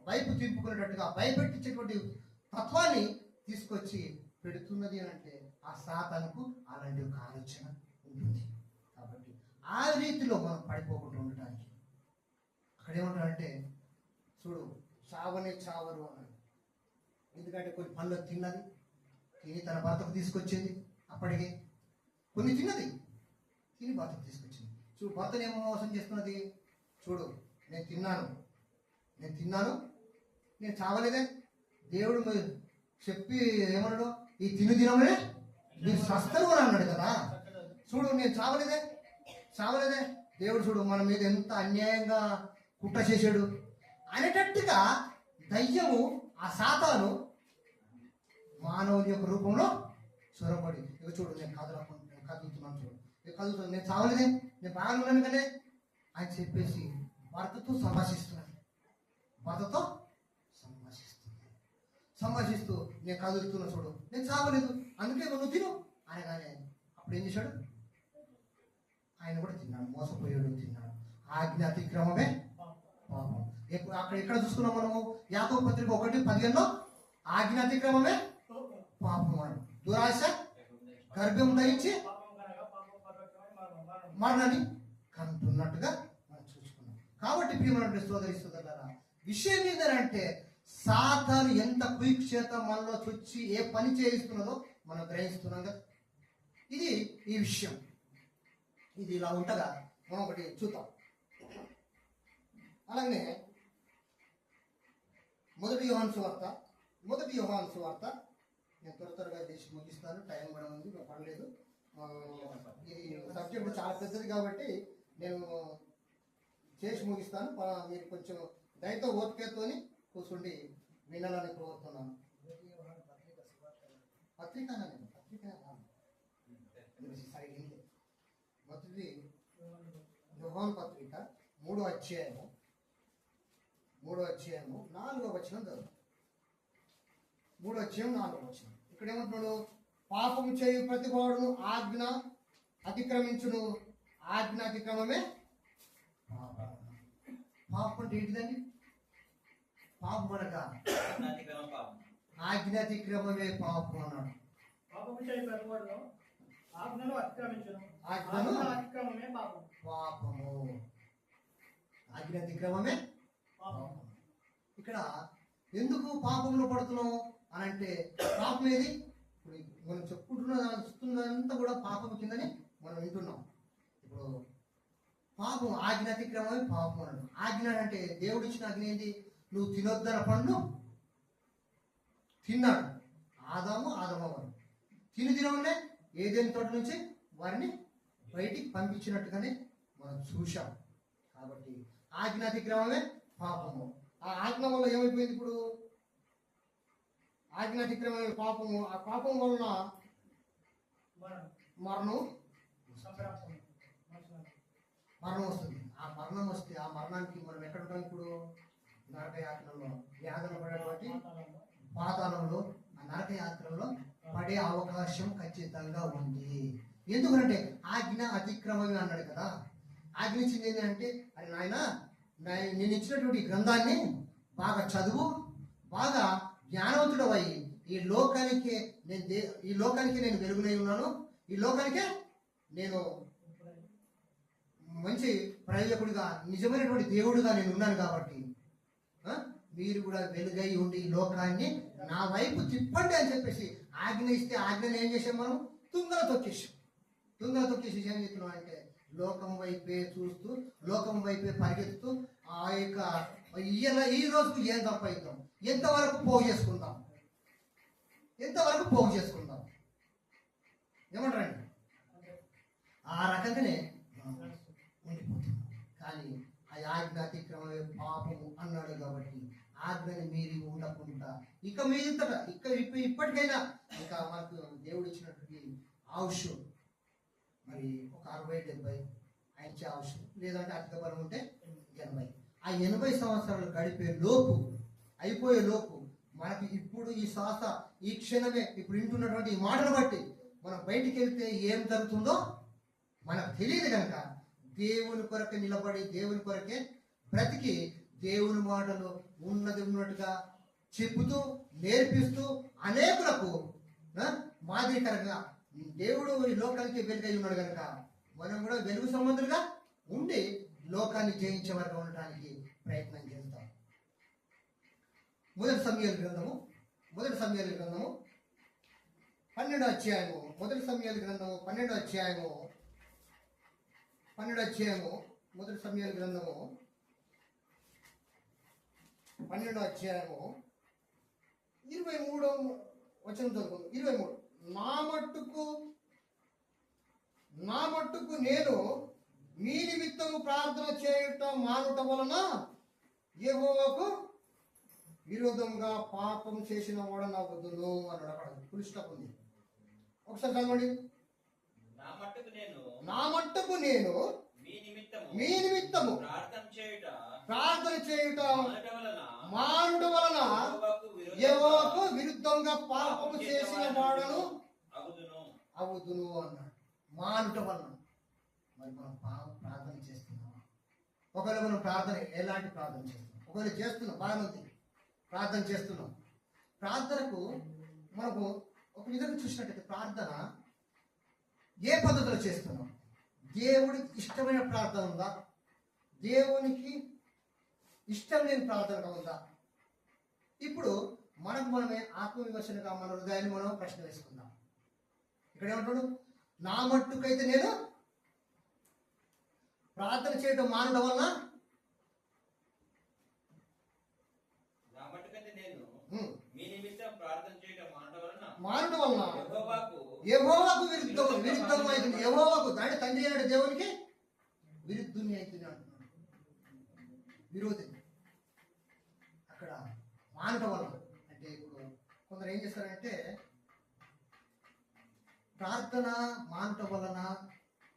S1: వైపు తిప్పుకునేటట్టుగా భయపెట్టించేటువంటి తత్వాన్ని తీసుకొచ్చి పెడుతున్నది అని అంటే ఆ సాతానుకు అలాంటి ఒక ఆలోచన ఉంటుంది. కాబట్టి ఆ రీతిలో మనం పడిపోకుండా ఉండటానికి అక్కడ ఏమంటారంటే చూడు చావనే చావరు అన్నాడు. ఎందుకంటే కొన్ని పనులు తిని తన భర్తకు తీసుకొచ్చింది. అప్పటికే కొన్ని తిని భర్తకు తీసుకొచ్చింది. చూడు భర్తను ఏమో మోసం చేస్తున్నది. చూడు నేను తిన్నాను నేను చావలేదే. దేవుడు చెప్పి ఏమన్నాడు? ఈ తినమే మీరు సస్తరు అని అన్నాడు కదా. చూడు నేను చావలేదే. దేవుడు చూడు మన మీద ఎంత అన్యాయంగా కుట్ర చేశాడు అనేటట్టుగా దయ్యము ఆ సాతాను
S3: మానవుని యొక్క రూపంలో చొరబడి. ఇక చూడు, నేను కదులుతున్నాను చూడు, ఇక కదులుతున్నాను, నేను చావలేదే, నేను బాగానే ఉన్నాను కానీ అని చెప్పేసి భర్తతో సంభాషిస్తున్నాను. భర్తతో సంభాషిస్తూ నేను కదులుతున్నా చూడు, నేను చావలేదు, అందుకే నువ్వు తిను అనగానే అప్పుడు ఏం చేశాడు? ఆయన కూడా తిన్నాడు, మోసపోయాడు, తిన్నాడు. ఆజ్ఞ అతిక్రమమే పాపం. అక్కడ ఎక్కడ చూసుకున్నాం మనము? యాకోబు పత్రిక 1:15 ఆజ్ఞ అతిక్రమమే పాపం అన్నాడు. దురాశ గర్భం ధరించి మరణాన్ని కంటున్నట్టుగా మనం చూసుకున్నాం. కాబట్టి ప్రియమైన సోదరులారా, విషయం ఏంటంటే సాతాను ఎంత కుయిక్ చేత మనలో చొచ్చి ఏ పని చేయిస్తున్నదో మనం గ్రహిస్తున్నాం కదా. ఇది ఈ విషయం. ఇది ఇలా ఉంటగా మనం ఒకటి చూద్దాం. అలాగే మొదటి యోహాను సువార్త నేను త్వరగా చేసి ముగిస్తాను, టైం కూడా ఉంది, పర్లేదు. ఈ సబ్జెక్ట్ చాలా పెద్దది కాబట్టి నేను చేసి ముగిస్తాను. మీరు కొంచెం దయతో ఓపికతోని కూర్చుండి వినాలని కోరుతున్నాను. పత్రిక మొదటి యోహాను పత్రిక 3వ అధ్యాయము 4వ వచనం చదువు. 3వ అధ్యాయం 4వ వచనం. ఇక్కడ ఏమంటున్నాడు? పాపము చేయు ప్రతివాడును ఆజ్ఞ అతిక్రమించును, ఆజ్ఞ అతిక్రమమే పాపం. అంటే ఏంటిదండి? పాపం అనగా ఆజ్ఞ అతిక్రమమే పాపం అన్నాడు.
S2: పాపము చేయు ప్రతివాడును ఆజ్ఞను అతిక్రమించును,
S3: ఆజ్ఞను
S2: అతిక్రమమే
S3: పాపము. ఆజ్ఞ అతిక్రమమే పాపం. ఇక్కడ ఎందుకు పాపంలో పడుతున్నాం అని అంటే, పాపం ఏది? ఇప్పుడు మనం చెప్పుకుంటున్నదంతా కూడా పాపం కిందని మనం వింటున్నాం. ఇప్పుడు పాపం ఆజ్ఞ అతిక్రమమే పాపం అన్నాడు. ఆజ్ఞ అంటే దేవుడు ఇచ్చిన ఆజ్ఞ ఏంటి? నువ్వు తినొద్దన పండు తిన్నాడు ఆదమవ్వను. తినగానే ఏదైనా తోట నుంచి వారిని బయటికి పంపించినట్టుగానే మనం చూశాం. కాబట్టి ఆజ్ఞ అతిక్రమమే పాపము. ఆ ఆజ్ఞ వల్ల ఏమైపోయింది? ఇప్పుడు ఆజ్ఞ అతిక్రమమే పాపము. ఆ పాపం వలన మరణం వస్తుంది. ఆ మరణం వస్తే ఆ మరణానికి మనం ఎక్కడ ఉంటాం? ఇప్పుడు నరకయాత్రలో వ్యాధులు పడేటువంటి పాతాళంలో, ఆ నరకయాత్రలో పడే అవకాశం ఖచ్చితంగా ఉంది. ఎందుకంటే ఆజ్ఞ అతిక్రమమే అన్నాడు కదా. ఆజ్ఞ ఇచ్చింది ఏంటంటే, అది నాయన నేను ఇచ్చినటువంటి గ్రంథాన్ని బాగా చదువు, బాగా జ్ఞానవంతుడవై ఈ లోకానికి నేను వెలుగునై ఉన్నాను, ఈ లోకానికే నేను మంచి ప్రయోజకుడిగా, నిజమైనటువంటి దేవుడిగా నేను ఉన్నాను. కాబట్టి మీరు కూడా వెలుగై ఉండి ఈ లోకాన్ని నా వైపు తిప్పండి అని చెప్పేసి ఆజ్ఞ ఇస్తే, ఆజ్ఞను ఏం చేసాం మనం? తుంగలో తొక్కేసి ఏం చెప్తున్నాం అంటే, లోకం వైపే చూస్తూ, లోకం వైపే పరిగెత్తుతూ, ఆ యొక్క ఈ రోజుకు ఏం సంపాదిద్దాం, ఎంతవరకు పోగు చేసుకుందాం ఏమంటారండి? ఆ రకంగానే ఉండిపోతుంది. కానీ ఆ ఆజ్ఞ అతిక్రమమే పాపము అన్నాడు. కాబట్టి ఆజ్ఞని మీరి ఉండకుండా ఇక మీదట ఇప్పటికైనా ఇంకా మనకు దేవుడు ఇచ్చినటువంటి ఆయుష్ మరి ఒక 60-70 ఆయన ఆయుష్, లేదంటే అధిక బలం ఉంటే 80. ఆ 80 సంవత్సరాలు అయిపోయే లోపు మనకి ఇప్పుడు ఈ శ్వాస, ఈ క్షణమే ఇప్పుడు వింటున్నటువంటి ఈ మాటను బట్టి మనం బయటికి వెళ్తే ఏం జరుగుతుందో మనకు తెలియదు. కనుక దేవుని కొరకే నిలబడి, దేవుని కొరకే బ్రతికి, దేవుని మాటలు ఉన్నట్టుగా చెబుతూ, నేర్పిస్తూ అనేకులకు మాదిరికరంగా దేవుడు ఈ లోకానికి వెలుగై ఉన్నాడు. కనుక మనం కూడా వెలుగు సంబంధులుగా ఉండి లోకాన్ని జయించే వరకు ఉండటానికి ప్రయత్నం చేస్తాం. మొదటి సమూయేలు గ్రంథము 12వ అధ్యాయము 12వ అధ్యాయము 12వ అధ్యాయము 23వ వచనం చదువుకుందాం. 23. నా మట్టుకు నేను మీ నిమిత్తము ప్రార్థన చేయుట మానుట వలన యెహోవాకు
S1: విరోధంగా పాపం చేసిన వాడనవద్దును అన్నాడు. అక్కడ ఫుల్ స్టాప్ ఉంది. ఒకసారి చదవండి.
S4: నా మట్టుకు నేను
S1: నా మట్టుకు నేను మీ నిమిత్తము ప్రార్థన చేయుట మానుడు వలన యెహోవాకు విరుద్ధంగా పాపము చేసిన వాడను అవుదును అన్నాడు. మానుట వలన. మరి మనం ప్రార్థన చేస్తున్నాం. ఒకవేళ మనం ప్రార్థన ఎలాంటి ప్రార్థన చేస్తున్నాం? ఒకవేళ చేస్తున్నాం, బాగా ఉంది, ప్రార్థన చేస్తున్నాం. ప్రార్థనకు మనకు ఒక విధంగా చూసినట్టయితే ప్రార్థన ఏ పద్ధతిలో చేస్తున్నాం? దేవుడికి ఇష్టమైన ప్రార్థన ఉందా? దేవునికి ఇష్టం లేని ప్రార్థన ఉందా? ఇప్పుడు మనమే ఆత్మవిమర్శనగా మన హృదయాన్ని మనం ప్రశ్న వేసుకుందాం. ఇక్కడ ఏమంటాడు? నా మట్టుకైతే నేను ప్రార్థన చేయడం మానడం వల్ల మానడం వలన యెహోవాకు విరుద్ధమైంది. యెహోవాకు దాని తండ్రి అయిన దేవునికి విరుద్ధుని అవుతుంది అంటున్నాడు. విరోధి అక్కడ మానడం వలన. అంటే ఇప్పుడు కొందరు ఏం చేస్తారంటే ప్రార్థన మానటం వలన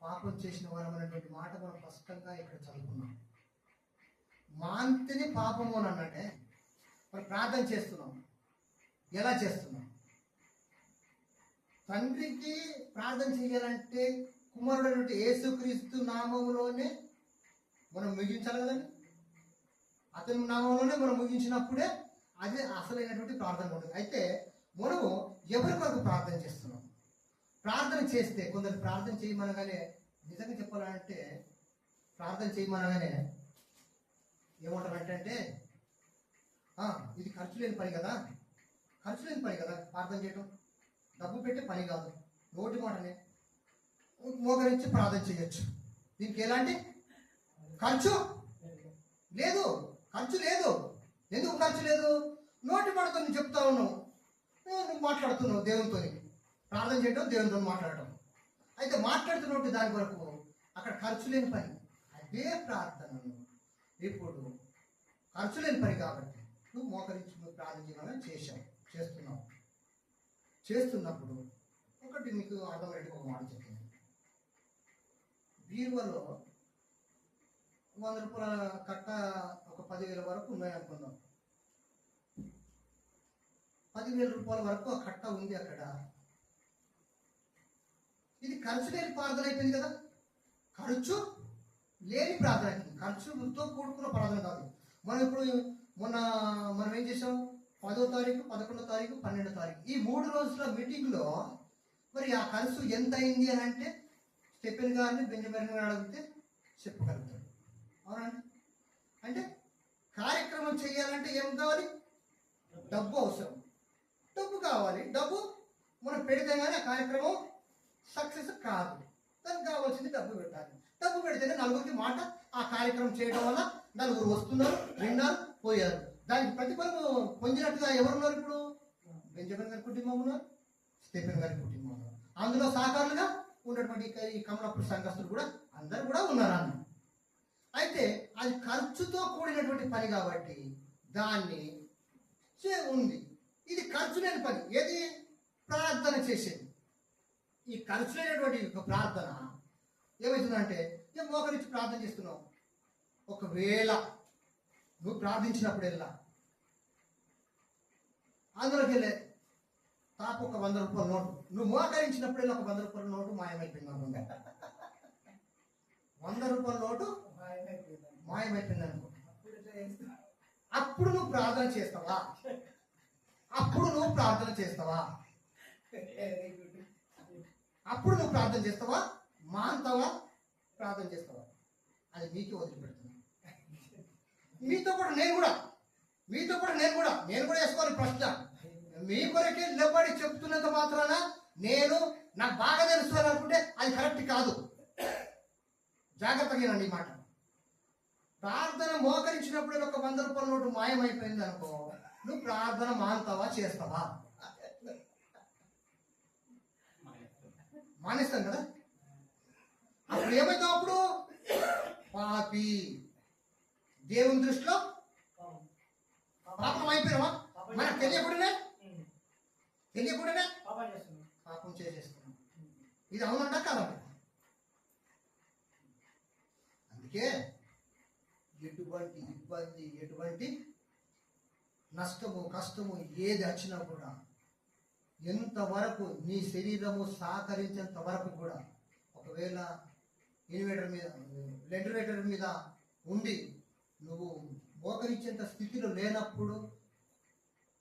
S1: పాపం చేసిన వారం అనేటువంటి మాట మనం స్పష్టంగా ఇక్కడ చదువుకున్నాం. మాంతిని పాపము అని అన్నట్టే మరి ప్రార్థన చేస్తున్నాం. ఎలా చేస్తున్నాం? తండ్రికి ప్రార్థన చేయాలంటే కుమారుడైనటువంటి యేసుక్రీస్తు నామములోనే మనం ముగించాలి కదండి. అతని నామంలోనే మనం ముగించినప్పుడే అది అసలైనటువంటి ప్రార్థన ఉంటుంది. అయితే మనము ఎవరి కొరకు ప్రార్థన చేస్తున్నాం? ప్రార్థన చేస్తే కొందరు ప్రార్థన చేయమనగానే, నిజంగా చెప్పాలంటే ప్రార్థన చేయమనగానే ఏమంటారంటే ఇది ఖర్చు లేని పని కదా, ఖర్చు లేని పని కదా ప్రార్థన చేయటం, డబ్బు పెట్టే పని కాదు, నోటి మాటనే మోకరించి ప్రార్థన చేయొచ్చు, దీనికి ఎలాంటి ఖర్చు లేదు, ఖర్చు లేదు. ఎందుకు ఖర్చు లేదు? నోటి మాటతో నువ్వు చెప్తా ఉన్నావు, నువ్వు మాట్లాడుతున్నావు దేవునితో, ప్రార్థన చేయడం దేవునితో మాట్లాడటం. అయితే మాట్లాడుతున్నట్టు దాని వరకు అక్కడ ఖర్చు లేని పని. అదే ప్రార్థనను ఇప్పుడు ఖర్చు లేని పని కాబట్టి నువ్వు మోకరించి నువ్వు ప్రార్థన చేయమని చేస్తున్నప్పుడు ఒకటి నీకు అర్థమయ్యేది ఒక మాట చెప్పింది. బీరువాలో 100 రూపాయల కట్ట ఒక 10,000 వరకు ఉన్నాయనుకుందాం. 10,000 రూపాయల వరకు ఆ కట్ట ఉంది అక్కడ. ఇది ఖర్చు లేని ప్రార్థన అయిపోయింది కదా. ఖర్చు లేని ప్రార్థన, ఖర్చుతో కూడుకున్న ప్రార్థన కాదు. మనం ఇప్పుడు మనం ఏం చేసాం? 10వ తారీఖు, 11వ తారీఖు, 12వ తారీఖు ఈ 3 రోజుల మీటింగ్లో మరి ఆ ఖర్చు ఎంత అయింది అని అంటే స్టెఫెన్ గారిని, బెంజమిన్ గారిని అడిగితే చెప్పగలుగుతాడు. అవునండి. అంటే కార్యక్రమం చేయాలంటే ఏం కావాలి? డబ్బు అవసరం. డబ్బు కావాలి. డబ్బు మనం పెడితే కానీ ఆ కార్యక్రమం సక్సెస్ కాదు. దానికి కావాల్సింది డబ్బు పెట్టాలి. డబ్బు పెడితేనే నలుగురికి మాట ఆ కార్యక్రమం చేయడం వల్ల నలుగురు వస్తున్నారు, విన్నారు, పోయారు. దానికి ప్రతిఫలం పొందినట్టుగా ఎవరున్నారు? ఇప్పుడు బెంజమిన్ గారి కుటుంబం ఉన్నారు, స్టెఫెన్ గారి కుటుంబం ఉన్నారు. అందులో సహకారులుగా ఉన్నటువంటి ఈ కమలాపూర్ సంఘస్థులు కూడా అందరు కూడా ఉన్నారు అన్న. అయితే అది ఖర్చుతో కూడినటువంటి పని కాబట్టి దాన్ని ఉంది. ఇది ఖర్చు లేని పని. ఏది? ప్రార్థన చేసేది. ఈ ఖర్చు లేనటువంటి ప్రార్థన ఏమవుతుందంటే మోకరించి ప్రార్థన చేస్తున్నావు. ఒకవేళ నువ్వు ప్రార్థించినప్పుడెల్లా అందులోకి వెళ్ళే తాపు ఒక 100 రూపాయల నోటు, నువ్వు మోకరించినప్పుడెల్లా ఒక 100 రూపాయల నోటు మాయమైపోయింది అనుకో. 100 రూపాయల నోటు మాయమైపోయింది అనుకో. అప్పుడు నువ్వు ప్రార్థన చేస్తావా? అప్పుడు నువ్వు ప్రార్థన చేస్తావా? అప్పుడు నువ్వు ప్రార్థన చేస్తావా? మాంతావా? ప్రార్థన చేస్తావా? అది మీకే వదిలిపెడుతున్నా. మీతో కూడా నేను కూడా వేసుకోవాలి ప్రశ్న. మీ కొరకే నిలబడి చెప్తున్నంత మాత్రాన నేను నాకు బాగా తెలుసు అని అనుకుంటే అది కరెక్ట్ కాదు. జాగ్రత్తగా ఈ మాట. ప్రార్థన మోకరించినప్పుడు ఒక 100 రూపాయల నోటు మాయమైపోయింది అనుకో, నువ్వు ప్రార్థన మానుతావా? చేస్తావా? మానేస్తాం కదా. అప్పుడు ఏమవుతావు? అప్పుడు పాపి. దేవుని దృష్టిలో పాపం అయిపోయినావా?
S3: ఇది అవునంట కాదంట. అందుకే ఎటువంటి ఇబ్బంది, ఎటువంటి నష్టము, కష్టము ఏది వచ్చినా కూడా ఎంతవరకు నీ శరీరము సహకరించేంత వరకు కూడా, ఒకవేళ వెంటిలేటర్ మీద ఉండి నువ్వు మోకరించేంత స్థితిలో లేనప్పుడు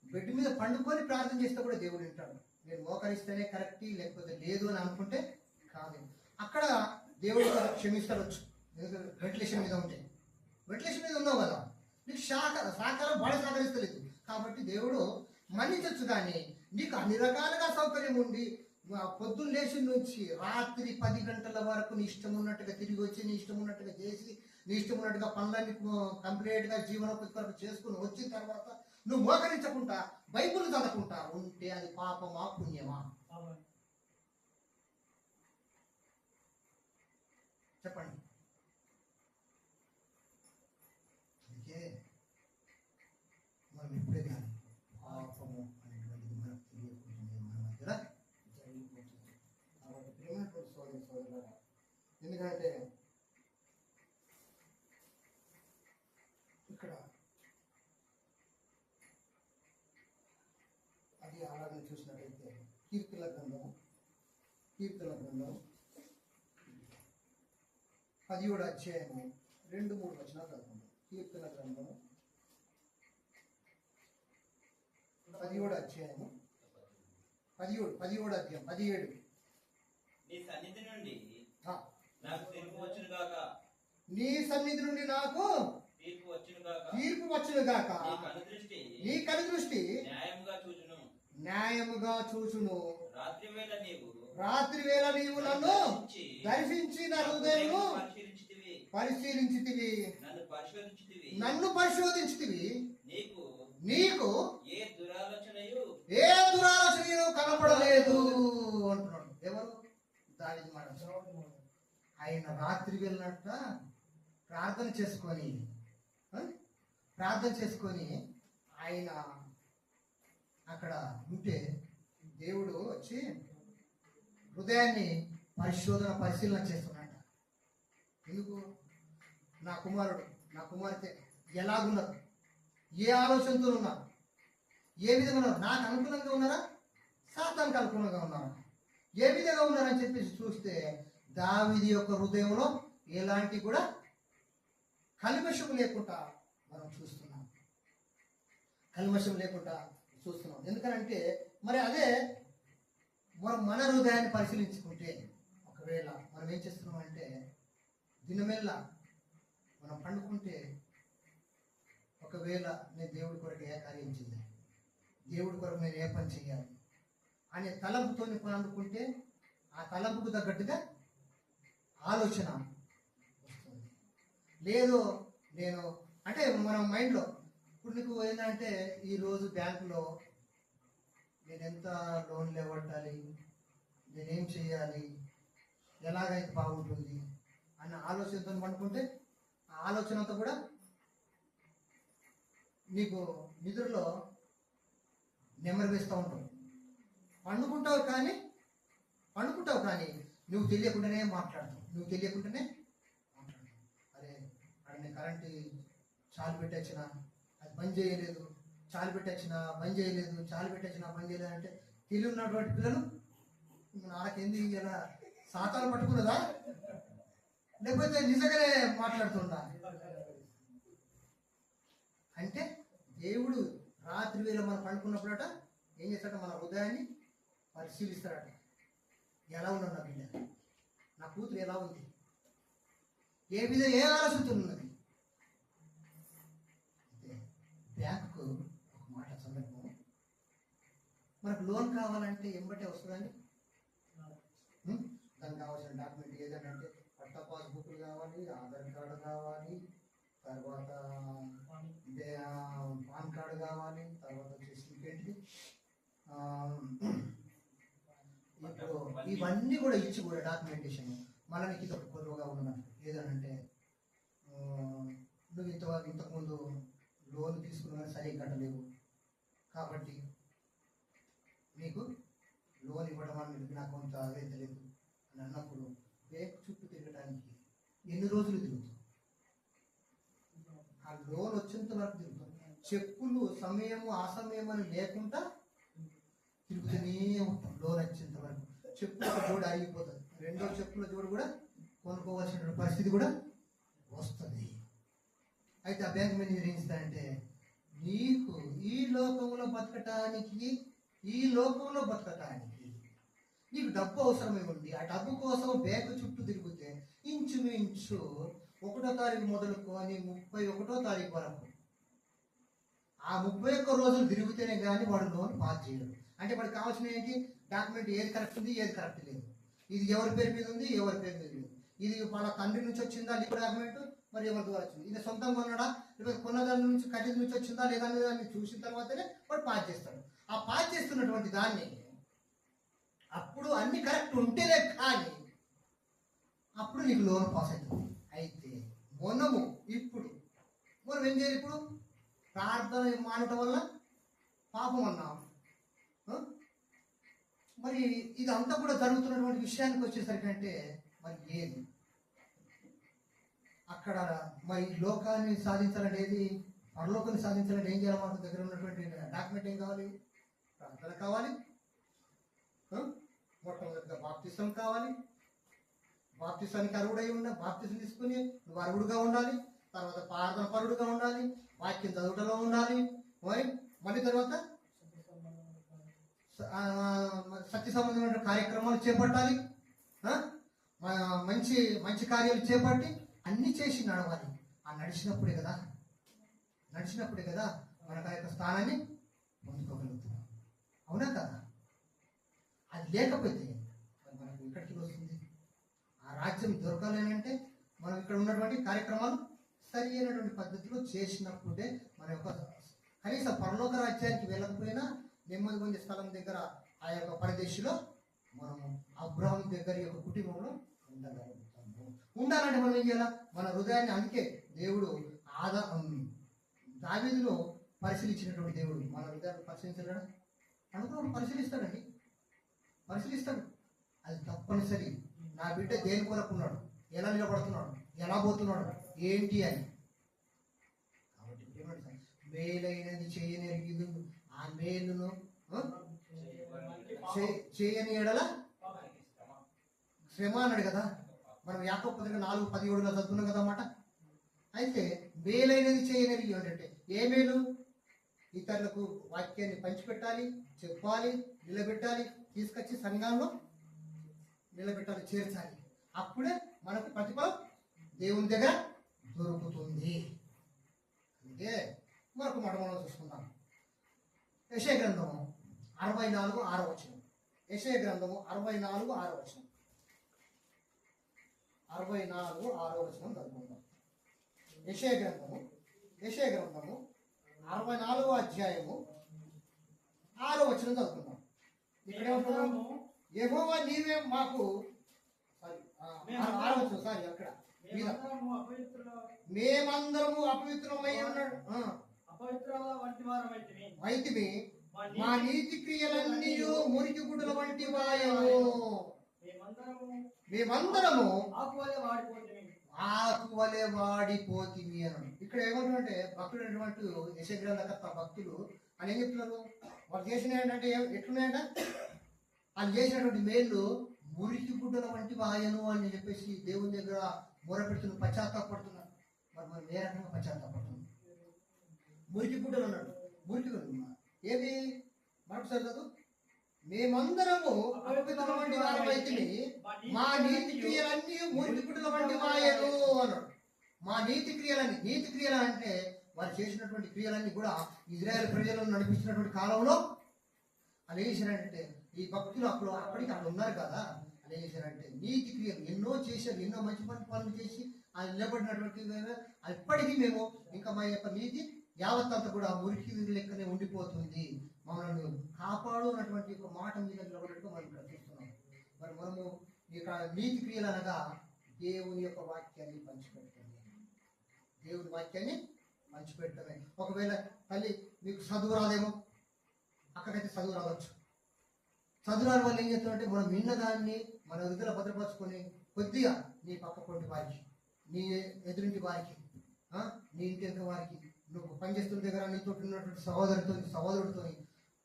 S3: బెడ్ మీద పండుకొని ప్రార్థన చేస్తే కూడా దేవుడు వింటాడు. నేను మోకరిస్తేనే కరెక్ట్, లేకపోతే లేదు అని అనుకుంటే కాదు. అక్కడ దేవుడు క్షమిస్తాడొచ్చు, వెంటిలేషన్ మీద ఉంటే. వెంటిలేషన్ మీద ఉన్నావు కదా, నీకు సహకారం బాడీ సహకరిస్తలేదు కాబట్టి దేవుడు మన్నించచ్చు. కానీ నీకు అన్ని రకాలుగా సౌకర్యం ఉండి పొద్దున్న లేచి నుంచి రాత్రి 10 గంటల వరకు నీ ఇష్టం ఉన్నట్టుగా తిరిగి వచ్చి, నీ ఇష్టం ఉన్నట్టుగా చేసి, నీ ఇష్టం ఉన్నట్టుగా పనులన్నీ కంప్లీట్గా జీవనోపాధి కొరకు చేసుకుని వచ్చిన తర్వాత నువ్వు మోకరించకుండా బైబుల్ చదవకుండా ఉంటే అది పాపమా పుణ్యమా? చెప్పండి. అందుకే మనం ఇప్పుడే కానీ పాపము అనేటువంటిది మనకు తెలియకుండానే మన మధ్యలో జరిగిపోతుంది. కాబట్టి ప్రేమైనటువంటి సోదరులారా, ఎందుకంటే ఇక్కడ అది ఆరాధన చూసినట్టయితే కీర్తనల గ్రంథం 17వ అధ్యాయము 2-3 వచనాలు చదువుకుందాం. కీర్తన గ్రంథము 17వ అధ్యాయము 17.
S4: నీ సన్నిధి నుండి
S3: ఆ,
S4: నాకు తీర్పు వచ్చును గాక.
S3: నీ సన్నిధి నుండి నాకు
S4: తీర్పు వచ్చును గాక.
S3: తీర్పు వచ్చును గాక.
S4: నీ కనుదృష్టి
S3: నీ న్యాయముగా చూచును. రాత్రి వేళ నీవు నన్ను దర్శించి నా హృదయము పరిశీలించితివి, నన్ను పరిశోధించితివి. నీకు ఏ దురాలోచనయు కనపడలేదు అంటున్నాడు. ఎవరు? దావీదు మాట. ఆయన రాత్రి వెళ్ళినట్ట ప్రార్థన చేసుకొని ఆయన అక్కడ ఉంటే దేవుడు వచ్చి హృదయాన్ని పరిశీలన చేస్తున్నాడు. ఎందుకు? నా కుమారుడు, నా కుమార్తె ఎలాగున్నారు, ఏ ఆలోచనతో ఉన్నారు, ఏ విధంగా ఉన్నారు, నాకు అనుకూలంగా ఉన్నారా, సాతానికి అనుకూలంగా ఉన్నారా, ఏ విధంగా ఉన్నారని చెప్పేసి చూస్తే దావీదు యొక్క హృదయంలో ఎలాంటి కూడా కల్మషం లేకుండా మనం చూస్తున్నాం. ఎందుకనంటే మరి అదే మన హృదయాన్ని పరిశీలించుకుంటే, ఒకవేళ మనం ఏం చేస్తున్నామంటే దినమెల్లా మనం పండుకుంటే, ఒకవేళ నేను దేవుడి కొరకు ఏ కార్యం చేయాలి, దేవుడి కొరకు నేను ఏ పని చేయాలి అనే తలంపుతో పండుకుంటే ఆ తలంపుకు తగ్గట్టుగా ఆలోచన వస్తుంది. లేదు నేను అంటే మనం మైండ్లో ఇప్పుడు నీకు ఏంటంటే ఈరోజు బ్యాంకులో నేను ఎంత లోన్లు ఇవ్వట్టాలి, నేనేం చేయాలి, ఎలాగైతే బాగుంటుంది అన్న ఆలోచనతో పండుకుంటే ఆ ఆలోచన అంతా కూడా నీకు నిద్రలో నెమ్మది వేస్తూ ఉంటావు. పండుకుంటావు కానీ నువ్వు తెలియకుండానే మాట్లాడతావు. అరే అక్కడ కరెంటు చాలు పెట్టొచ్చిన అది బంద్ చేయలేదు, చాలు పెట్టొచ్చిన బంద్ చేయలేదు అంటే తెలివి ఉన్నటువంటి పిల్లలు నాకేంది ఇలా సాతాలు పట్టుకున్నదా, లేకపోతే నిజంగానే మాట్లాడుతుందా అంటే దేవుడు రాత్రి వేళ మనం పండుకున్నప్పుడట ఏం చేస్తాడట, మన హృదయాన్ని పరిశీలిస్తాడట. ఎలా ఉన్నాడు నా బిడ్డ, నా కూతురు ఎలా ఉంది, ఏ ఆలోచనతో ఉన్నది. బ్యాంకుకు ఒక మాట సందర్భం, మనకు లోన్ కావాలంటే ఎంబటే వస్తుందండి. దానికి కావాల్సిన డాక్యుమెంట్ ఏదంటే పట్టా పాస్బుక్లు కావాలి, ఆధార్ కార్డు కావాలి, తర్వాత పాన్ కార్డు కావాలి, తర్వాత వచ్చేసి ఇంకేంటి ఇప్పుడు ఇవన్నీ కూడా ఇచ్చి కూడా డాక్యుమెంటేషన్ మనకి ఇది ఒక కొద్దిగా ఉన్నట్టు. ఏదనంటే నువ్వు ఇంతకుముందు లోన్ తీసుకున్నా సరిగ్గా కట్టలేవు కాబట్టి నీకు లోన్ ఇవ్వడం అనేది నాకు కొంత అదే తెలియదు అని అన్నప్పుడు బ్యాగ్ చుట్టూ తిరగడానికి ఎన్ని రోజులు తిరుగుతాం? ఆ లోన్ వచ్చేంత వరకు తిరుగుతాం. చెప్పులు సమయము ఆ సమయం అని లేకుండా తిరుగుతూనే ఉంటాం. లోన్ వచ్చేంత వరకు చెప్పుల జోడు ఆగిపోతుంది. రెండో చెప్పుల జోడు కూడా కొనుక్కోవాల్సిన పరిస్థితి కూడా వస్తుంది. అయితే ఆ బ్యాంక్ మేనేజర్ ఏం చేస్తాడంటే, నీకు ఈ లోకంలో బతకటానికి నీకు డబ్బు అవసరమై ఉంది. ఆ డబ్బు కోసం బ్యాంకు చుట్టూ తిరిగితే ఇంచుమించు 1వ తారీఖు మొదలుకొని 31వ తారీఖు వరకు ఆ 31 రోజులు తిరిగితేనే కానీ వాడు లోన్ పాస్ చేయడు. అంటే వాడికి కావాల్సిన ఏంటి? డాక్యుమెంట్ ఏది కరెక్ట్ ఉంది, ఏది కరెక్ట్ లేదు, ఇది ఎవరి పేరు మీద ఉంది, ఎవరి పేరు మీద లేదు, ఇది వాళ్ళ తండ్రి నుంచి వచ్చిందా లీగల్ డాక్యుమెంట్, మరి ఎవరి ద్వారా వచ్చింది, ఇది సొంతంగా కొన్నాడా, లేకపోతే కొన్న దాని నుంచి కఠిన నుంచి వచ్చిందా లేదా అనేది దాన్ని చూసిన తర్వాతనే వాడు పాస్ చేస్తాడు. ఆ పాస్ చేస్తున్నటువంటి దాన్ని అప్పుడు అన్ని కరెక్ట్ ఉంటేనే కానీ అప్పుడు నీకు లోన్ పాస్ అవుతుంది. అయితే మనం ఏం చేయాలి? ఇప్పుడు ప్రార్థన మానటం వల్ల పాపం అన్నాం. మరి ఇదంతా కూడా జరుగుతున్నటువంటి విషయానికి వచ్చేసరికి అంటే మరి ఏది అక్కడ మరి లోకాన్ని సాధించాలనేది, పరలోకాన్ని సాధించాలంటే ఏం చేయాలి? మన దగ్గర ఉన్నటువంటి డాక్యుమెంట్ ఏం కావాలి? ప్రార్థన కావాలి, మొట్టమొదటిగా బాప్తిసం కావాలి. బాప్తిసానికి అర్హుడై ఉండాలి. బాప్తిసం తీసుకుని నువ్వు అర్హుడుగా ఉండాలి. తర్వాత ప్రార్థన పరుడుగా ఉండాలి, వాక్యం చదువుటలో ఉండాలి. మళ్ళీ తర్వాత సత్య సంబంధమైన కార్యక్రమాలు చేపట్టాలి. మంచి మంచి కార్యాలు చేపట్టి అన్ని చేసి నడవాలి. ఆ నడిచినప్పుడే కదా మనకు ఆ యొక్క స్థానాన్ని పొందుకోగలుగుతున్నాం. అవునా కదా? అది లేకపోతే మనకు ఇక్కడికి వస్తుంది. ఆ రాజ్యం దొరకాలంటే మనం ఇక్కడ ఉన్నటువంటి కార్యక్రమాలు సరి అయినటువంటి పద్ధతిలో చేసినప్పుడే మన యొక్క కనీసం పరలోక రాజ్యానికి వెళ్ళకపోయినా నెమ్మది పొందే స్థలం దగ్గర ఆ యొక్క పరదేశంలో మనము అబ్రాహం దగ్గర యొక్క కుటుంబంలో ఉండగలుగుతాము. ఉండాలంటే మనం ఏం చేయాలి? మన హృదయాన్ని, అందుకే దేవుడు దావీదులో పరిశీలించినటువంటి దేవుడు మన హృదయాన్ని పరిశీలించలేడా? అనుకున్నప్పుడు పరిశీలిస్తాడు. అది తప్పనిసరి. నా బిడ్డ దేని కొరకు ఉన్నాడు, ఎలా నిలబడుతున్నాడు, ఎలా పోతున్నాడు, ఏంటి అని. కాబట్టి మేలైనది చేయని ఆ మేలును చేయని ఎడల శ్రమ అన్నాడు కదా. మనం యాకోబు పత్రిక 4:17 చదువుకున్నాం కదా అన్నమాట. అయితే మేలైనది చేయని అంటే ఏ మేలు? ఇతరులకు వాక్యాన్ని పంచిపెట్టాలి, చెప్పాలి, నిలబెట్టాలి, తీసుకొచ్చి సంఘంలో నిలబెట్టాలి, చేర్చాలి. అప్పుడే మనకు ప్రతిఫలం దేవుని దగ్గర దొరుకుతుంది. అంటే మరొక మాట మనం చూసుకుందాం. యెషయా గ్రంథము 64:6 వచనం. యెషయా గ్రంథము 64:6 వచనం. 64:6 వచనం చదువుకుందాం. యెషయా గ్రంథము 64వ అధ్యాయము 6వ వచనం చదువుకుందాం. ఇక్కడ ఏమంటున్నాము? యెహోవా నీవే మాకు, అక్కడ మేమందరము అపవిత్రమై ఉన్నాడు వైతిమి, మా నీతి క్రియలన్నీ మురికి గుడ్డల వంటి వాయము. మేమందరము ఆకువలే వాడిపోతివి అన్నాడు. ఇక్కడ ఏమంటుంటే భక్తుడు అనేటువంటి యెషయా గ్రంథకర్త భక్తులు అని ఏం చెప్తున్నారు? వాళ్ళు చేసిన ఏంటంటే ఎట్లున్నాయంట? వాళ్ళు చేసినటువంటి మేళ్ళు మురికి గుడ్డల వంటి వాయను అని చెప్పేసి దేవుని దగ్గర మొరపెడుతున్నారు, పశ్చాత్తాపడుతున్నారు. మరి మనం ఏ రకంగా పశ్చాత్తాపడుతున్నాం? మురికి గుడ్డలు అన్నాడు. మురికి ఏది? మరొకసారి చదువు. మేమందరము అపవిత్రుల వంటి వారమైతిమి, మా నీతి క్రియలన్నీ మురికి గుడ్డల వంటి వాయను అన్నాడు. మా నీతి క్రియలు అంటే వారు చేసినటువంటి క్రియలన్నీ కూడా ఇజ్రాయెల్ ప్రజలను నడిపిస్తున్నటువంటి కాలంలో అని చేశారంటే, ఈ భక్తులు అప్పటికి అక్కడ ఉన్నారు కదా, అని చేశారంటే నీతి క్రియలు ఎన్నో చేశారు, ఎన్నో మంచి పనులు చేసి ఆయన నిలబడినటువంటి అప్పటికీ మేము ఇంకా మా యొక్క నీతి యావత్ అంతా కూడా మురికి లెక్కనే ఉండిపోతుంది, మమ్మల్ని కాపాడు అన్నటువంటి ఒక మాట మీద నిలబడటం మనం ఇక్కడ చూస్తున్నాం. మరి మనము ఇక నీతి క్రియలు అనగా దేవుని యొక్క వాక్యాన్ని పంచిపెట్టడమే. ఒకవేళ తల్లి మీకు చదువు రాదేమో, అక్కడైతే చదువు రావచ్చు. చదువు రాని వాళ్ళు ఏం చేస్తారంటే మనం విన్నదాన్ని మన హృదయలో భద్రపరచుకొని కొద్దిగా నీ పక్క పొంటి వారికి, నీ ఎదురింటి వారికి, నీ ఇంటి వెనుక వారికి, నువ్వు పనిచేస్తున్న దగ్గర నీతో ఉన్నటువంటి సహోదరుడితో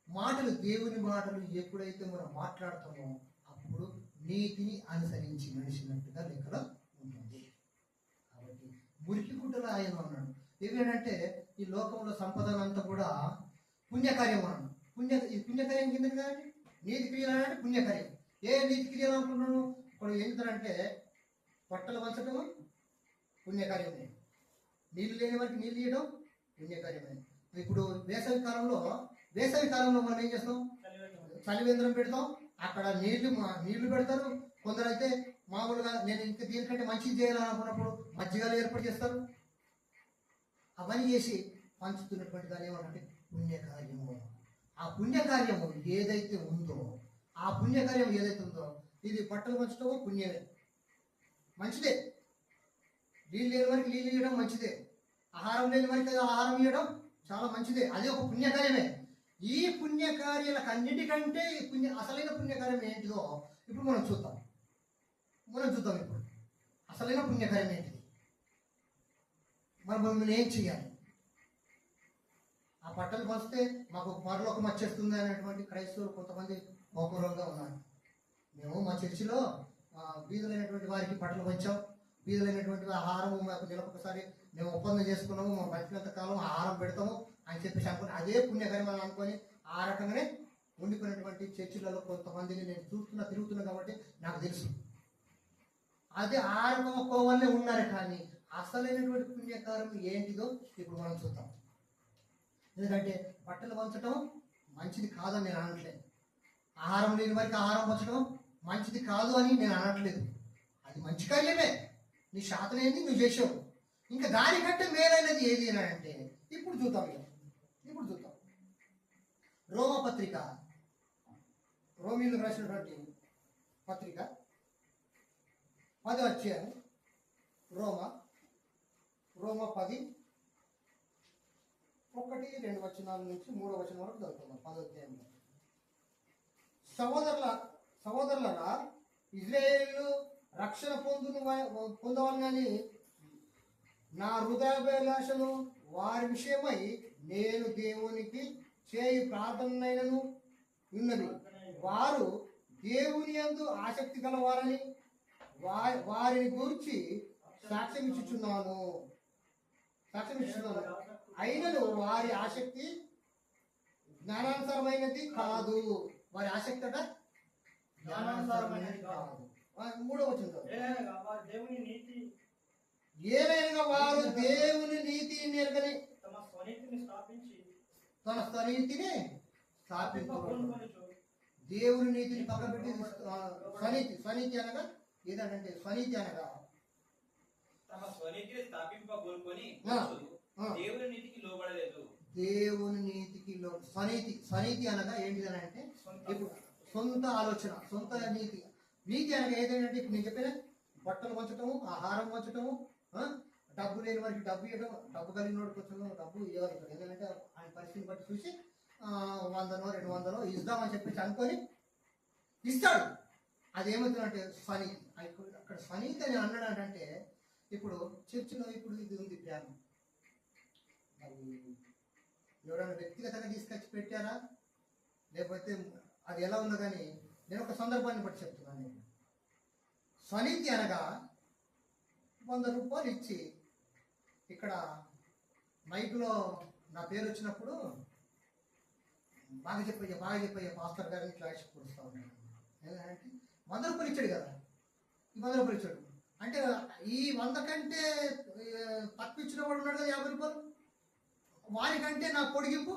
S3: మాటలు, దేవుని మాటలు ఎప్పుడైతే మనం మాట్లాడుతామో అప్పుడు నీతిని అనుసరించి నడిచినట్టుగా లెక్కలో ఉంటుంది. కాబట్టి మురికి గుడ్డలు ఆయన అన్నాడు. ఏమేంటంటే ఈ లోకంలో సంపదనంతా కూడా పుణ్యకార్యం అన్నాడు. ఈ పుణ్యకార్యం కింద కానీ నీతి క్రియలు అంటే పుణ్యకార్యం. ఏ నీతి క్రియలు అనుకుంటున్నాను? ఇప్పుడు ఏం చేస్తారంటే బట్టలు పంచడం పుణ్యకార్యమే, నీళ్ళు లేని వారికి నీళ్ళు ఇవ్వడం పుణ్యకార్యమే. ఇప్పుడు వేసవి కాలంలో మనం ఏం చేస్తాం? చలివేంద్రం పెడతాం. అక్కడ నీళ్లు పెడతారు. కొందరైతే మామూలుగా నేను ఇంకా దీనికంటే మంచిది చేయాలనుకున్నప్పుడు మజ్జిగలు ఏర్పాటు చేస్తారు. అవన్నీ చేసి పంచుతున్నటువంటి దాని ఏమంటే పుణ్యకార్యము. ఆ పుణ్యకార్యము ఏదైతే ఉందో ఇది బట్టలు పంచడము పుణ్యమే, మంచిదే. నీళ్ళు లేని వారికి నీళ్ళు ఇవ్వడం మంచిదే. ఆహారం లేని వారికి ఆహారం ఇవ్వడం చాలా మంచిదే. అది ఒక పుణ్యకార్యమే. ఈ పుణ్యకార్యాలకు అన్నిటికంటే అసలైన పుణ్యకార్యం ఏంటిదో ఇప్పుడు మనం చూద్దాం. ఇప్పుడు అసలైన పుణ్యకార్యం ఏంటిది, మనం ఏం చేయాలి? ఆ బట్టలు పంచితే మాకు పరలోకం వచ్చేస్తుంది అనేటువంటి క్రైస్తవులు కొంతమంది కోపంగా ఉన్నారు. మేము మా చర్చిలో బీదలైనటువంటి వారికి బట్టలు పంచాం, బీదలైనటువంటి ఆహారము మాకు నెలకొకసారి మేము ఒప్పందం చేసుకున్నాము, మా బతికినంత కాలం ఆహారం పెడతాము అని చెప్పేసి అనుకుని అదే పుణ్యకార్యం అని అనుకొని ఆ రకంగానే ఉండిపోయినటువంటి చర్చిలలో కొంతమందిని నేను తిరుగుతున్నా కాబట్టి నాకు తెలుసు. అదే ఆ రకం కోవల్లే ఉన్నారు. కానీ అసలైనటువంటి పుణ్యకార్యం ఏంటిదో ఇప్పుడు మనం చూద్దాం. ఎందుకంటే బట్టలు పంచడం మంచిది కాదని నేను అనట్లేదు, ఆహారం లేని వారికి ఆహారం పంచడం మంచిది కాదు అని నేను అనట్లేదు. అది మంచి కార్యమే, నీ శాతనేది నువ్వు చేసావు. ఇంకా దానికంటే మేలైనది ఏది అని అంటే ఇప్పుడు చూద్దాం. రోమపత్రిక, రోమీలకు రాసినటువంటి పత్రిక 10వ అధ్యాయం, రోమ 10 1-2 వచనాల నుంచి 3వ వచనం వరకు చదువుతున్నాం. 10వ అధ్యాయంలో, సహోదరులారా ఇజ్రాయేలు రక్షణ పొందవాలని నా హృదయాభిలాషను వారి విషయమై నేను దేవునికి చేయి ప్రార్థనైనను ఉన్నది. వారు దేవుని యందు ఆసక్తి గలవారని వారిని గురించి సాక్ష్యం ఇచ్చుచున్నాను. అయినను వారి ఆసక్తి జ్ఞానానుసారమైనది కాదు. వారి ఆసక్తి అట జ్ఞానానుసారమైనది కాదు. 3వ వచనం, ఏలైనగా వారు దేవుని నీతిని నెరగని తన స్వనీతిని స్థాపించు. దేవుని నీతిని పక్కన పెట్టి స్వనీతి అనగా ఏదంటే స్వనీతి అనగా
S4: తమ స్వనీతిని స్థాపింపగోరుకొని దేవుని నీతికి లోబడలేదు.
S3: దేవుని నీతికి స్వనీతి అనగా ఏంటిదని అంటే ఇప్పుడు సొంత ఆలోచన, సొంత నీతి అనగా ఏదంటే ఇప్పుడు నేను చెప్పిన బట్టలు పంచటము, ఆహారం పంచటము, డబ్బు లేని వారికి డబ్బు ఇవ్వడం, డబ్బు కలిగిన వాడికి కొంచెం డబ్బు ఇవ్వాలి. ఎందుకంటే ఆయన పరిస్థితిని బట్టి చూసి 100 200 ఇద్దామని చెప్పేసి అనుకొని ఇస్తాడు. అదేమవుతుందంటే స్వనీతి. అక్కడ స్వనీతి అని అన్నాడంటే ఇప్పుడు చర్చిలో ఇప్పుడు ఇది ఉంది ప్రేమ. మరి ఎవరైనా వ్యక్తిగతంగా తీసుకొచ్చి పెట్టారా, లేకపోతే అది ఎలా ఉందో కానీ నేను ఒక సందర్భాన్ని బట్టి చెప్తున్నాను. స్వనీతి అనగా 100 రూపాయలు ఇచ్చి ఇక్కడ మైకులో నా పేరు వచ్చినప్పుడు బాగా చెప్పయ్యా పాస్టర్ గారిని క్లాష్ పొడుస్తూ ఉన్నాడు. ఎందుకంటే 100 రూపాయలు ఇచ్చాడు కదా, ఈ 100 రూపాయలు ఇచ్చాడు అంటే ఈ 100 కంటే తక్కువ ఇచ్చిన వాడు ఉన్నాడు కదా 50 రూపాయలు, వారికంటే నా పొడిగింపు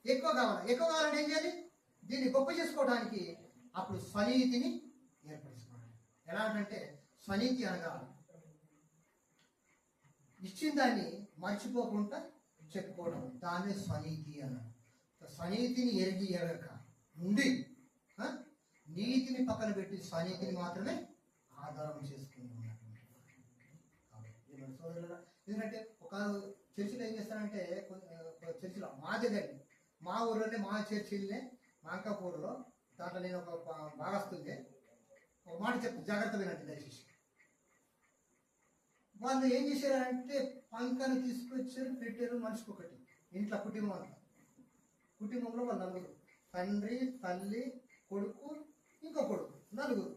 S3: ఎక్కువ కావాలంటే ఏం చేయాలి? దీన్ని గొప్ప చేసుకోవడానికి అప్పుడు స్వనీతిని ఏర్పరచుకోవాలి. ఎలాంటంటే స్వనీతి అనగా ఇచ్చిన దాన్ని మర్చిపోకుండా చెప్పుకోవడం, దాన్ని స్వనీతి అన్నాడు. స్వనీతిని ఎరగక ఉండి నీతిని పక్కన పెట్టి స్వనీతిని మాత్రమే ఆధారం చేసుకుని ఉన్నటువంటి. ఎందుకంటే ఒక చర్చిలో ఏం చేస్తారంటే చర్చిలో మా ఊర్లోనే మా చర్చిలోనే మాంకాపూర్లో దాంట్లో నేను ఒక భాగస్తుంది, ఒక
S1: మాట చెప్తా, జాగ్రత్త వినండి దయచేసి. వాళ్ళు ఏం చేశారంటే పంకను తీసుకొచ్చారు, పెట్టారు మనిషికి ఒకటి. ఇంట్లో కుటుంబం అంతా, కుటుంబంలో వాళ్ళు నలుగురు, తండ్రి, తల్లి, కొడుకు, ఇంకో కొడుకు, నలుగురు.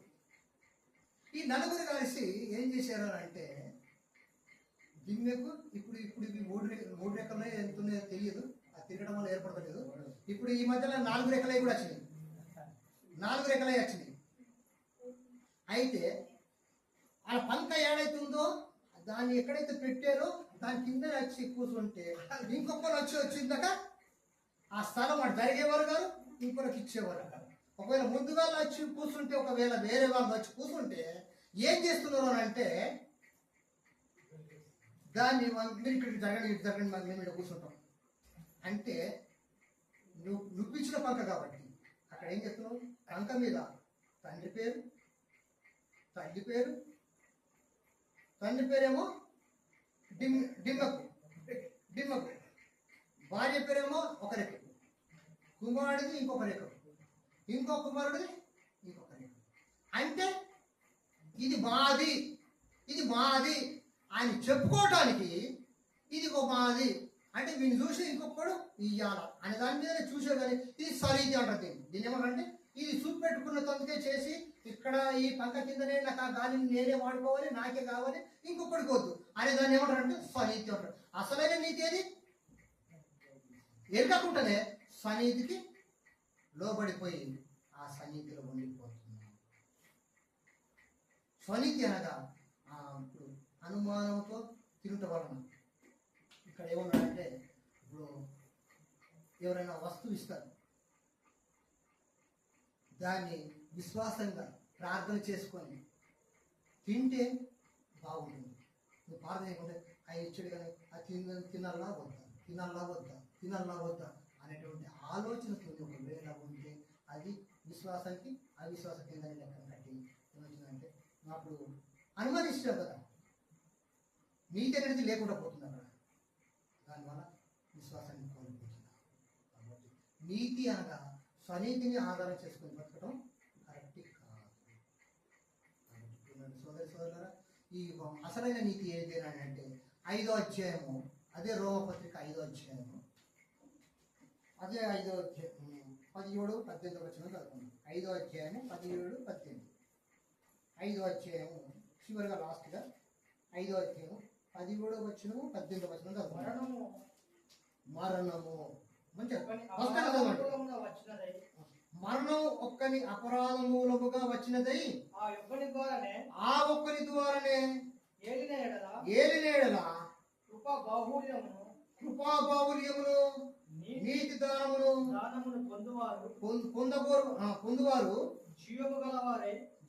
S1: ఈ నలుగురు కలిసి ఏం చేశారు అంటే దిమ్మెకు ఇప్పుడు ఇప్పుడు ఇవి మూడు రెక్కలు ఎంత ఉన్నాయో తెలియదు, అది తిరగడం వల్ల ఏర్పడతలేదు. ఇప్పుడు ఈ మధ్యలో 4 రెక్కలే కూడా వచ్చినాయి, 4 రెక్కలే వచ్చినాయి. అయితే ఆ పంక ఏడైతుందో దాన్ని ఎక్కడైతే పెట్టారో దాని కింద వచ్చి కూర్చుంటే ఇంకొకరు వచ్చిందాక ఆ స్థలం అటు జరిగేవారు గారు, ఇంకొకరికి ఇచ్చేవారు కాదు. ఒకవేళ ముందుగా వచ్చి కూర్చుంటే, ఒకవేళ వేరే వాళ్ళు వచ్చి కూర్చుంటే ఏం చేస్తున్నారు అని అంటే దాన్ని మీరు ఇక్కడికి జరగండి మనం మేము ఇక్కడ కూర్చుంటాం అంటే నువ్వు ఇచ్చిన పంక కాబట్టి అక్కడ ఏం చేస్తున్నావు, పంక మీద తండ్రి పేరు, తల్లి పేరు, తండ్రి పేరేమో డిమ్మకు, భార్య పేరేమో ఒక రేఖ, కుమారుడిది ఇంకొక రేఖ, ఇంకో కుమారుడిది ఇంకొక రేఖ. అంటే ఇది మాది అని చెప్పుకోవటానికి ఇది ఒక మాది అంటే వీడిని చూసి ఇంకొకడు ఇయ్యాల అనే దాని మీదనే చూసే కానీ ఇది సరీది అంటారు. దీన్ని ఏమంటే ఇది చూపెట్టుకున్న తొందరగా చేసి ఇక్కడ ఈ పంక కిందనే నాకు ఆ గాలిని నేనే వాడుకోవాలి, నాకే కావాలి, ఇంకొకటికి వద్దు అనే దాన్ని ఏమంటారు అంటే స్వనీతి అంటారు. అసలైన నీతి ఏది ఎరగకుండానే స్వనీతికి లోబడిపోయి ఆ సన్నిధిలో ఉండిపోతున్నాం. స్వనీతి అనగా ఇప్పుడు అనుమానంతో తిరుగుట వలన ఇక్కడ ఏమన్నాడంటే ఇప్పుడు ఎవరైనా వస్తువు ఇస్తారు, దాన్ని విశ్వాసంగా ప్రార్థన చేసుకొని తింటే బాగుంటుంది. నువ్వు ప్రార్థన చేయకుంటే ఆయన ఇచ్చాడు కానీ అది తినాలా వద్దా అనేటువంటి ఆలోచనతో ఒకవేళ ఉంటే అది విశ్వాసానికి అవిశ్వాస కింద లెక్కను కట్టి ఏమవుతుందంటే అప్పుడు అనుమానిస్తావు కదా, నీతి అనేది లేకుండా పోతుంది అక్కడ, దానివల్ల విశ్వాసాన్ని కోల్పోతున్నావు. కాబట్టి నీతి అనగా స్వనీతిని ఆధారం చేసుకుని బతకడం కరెక్ట్ కాదు. సోదరులారా, ఈ అసలైన నీతి ఏది అని అంటే 5వ అధ్యాయము, అదే రోమపత్రిక 5వ అధ్యాయము, అదే 5వ అధ్యాయం 17-18 వచనం చదువుకున్నాం. 5వ అధ్యాయము 17-18, 5వ అధ్యాయము చివరిగా లాస్ట్గా 5వ అధ్యాయము 17వ వచనము 18వ వచనం చదువుకున్నాం. మరణము మరణం ఒక్కని అపరాధ మూలముగా వచ్చినదై ఆ ఒక్కని ద్వారానే ఏలిన కృపా బాహుల్యమును నీతి దానమును పొందువారు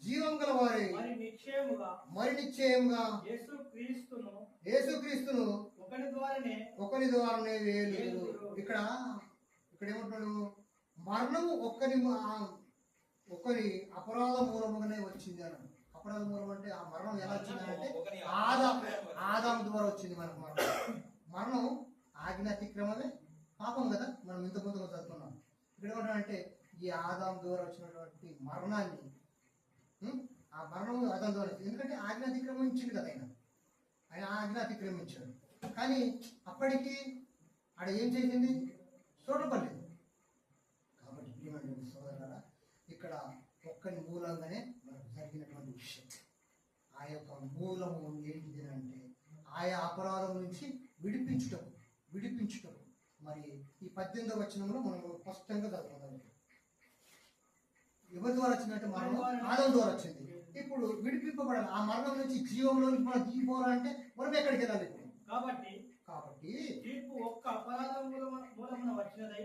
S1: జీవం గలవారై మరి నిశ్చయముగా యేసుక్రీస్తును ఒకని ద్వారానే వేయలేరు. ఇక్కడ ఏమంటున్నాడు, మరణము ఒక్కని అపరాధ మూలముగానే వచ్చింది అన్నాడు. అపరాధ మూలం అంటే ఆ మరణం ఎలా వచ్చిందంటే ఆదాము ద్వారా వచ్చింది మనకు. మరణం ఆజ్ఞాతిక్రమమే పాపం కదా, మనం ఇంత ముందుగా చదువుతున్నాం. ఇక్కడ ఏమంటాడంటే ఈ ఆదాము ద్వారా వచ్చినటువంటి మరణాన్ని, ఆ మరణము ఆదాము ద్వారా వచ్చింది. ఎందుకంటే ఆజ్ఞాతిక్రమించింది కదా, ఆయన ఆజ్ఞాతిక్రమించాడు. కానీ అప్పటికి ఆడ ఏం చేసింది చూడపడలేదు. కాబట్టి ప్రియమైన సోదరులారా, ఇక్కడ ఒక్కని మూలంగానే మనకు జరిగినటువంటి విషయం. ఆ యొక్క మూలము ఏంటిది అంటే ఆయా అపరాధం నుంచి విడిపించుటకు మరి ఈ 18వ వచనంలో మనం స్పష్టంగా చదువుతాం. ఎవరి ద్వారా వచ్చిందంటే మరణం ఆదాము ద్వారా వచ్చింది. ఇప్పుడు విడిపింపబడాలి. ఆ మరణం నుంచి జీవంలోనికి మనం దిగిపోవాలంటే మనం ఎక్కడికి వెళ్ళాలి? కాబట్టి
S2: తీర్పు ఒక్క అపరాధం మూలమున వచ్చినదై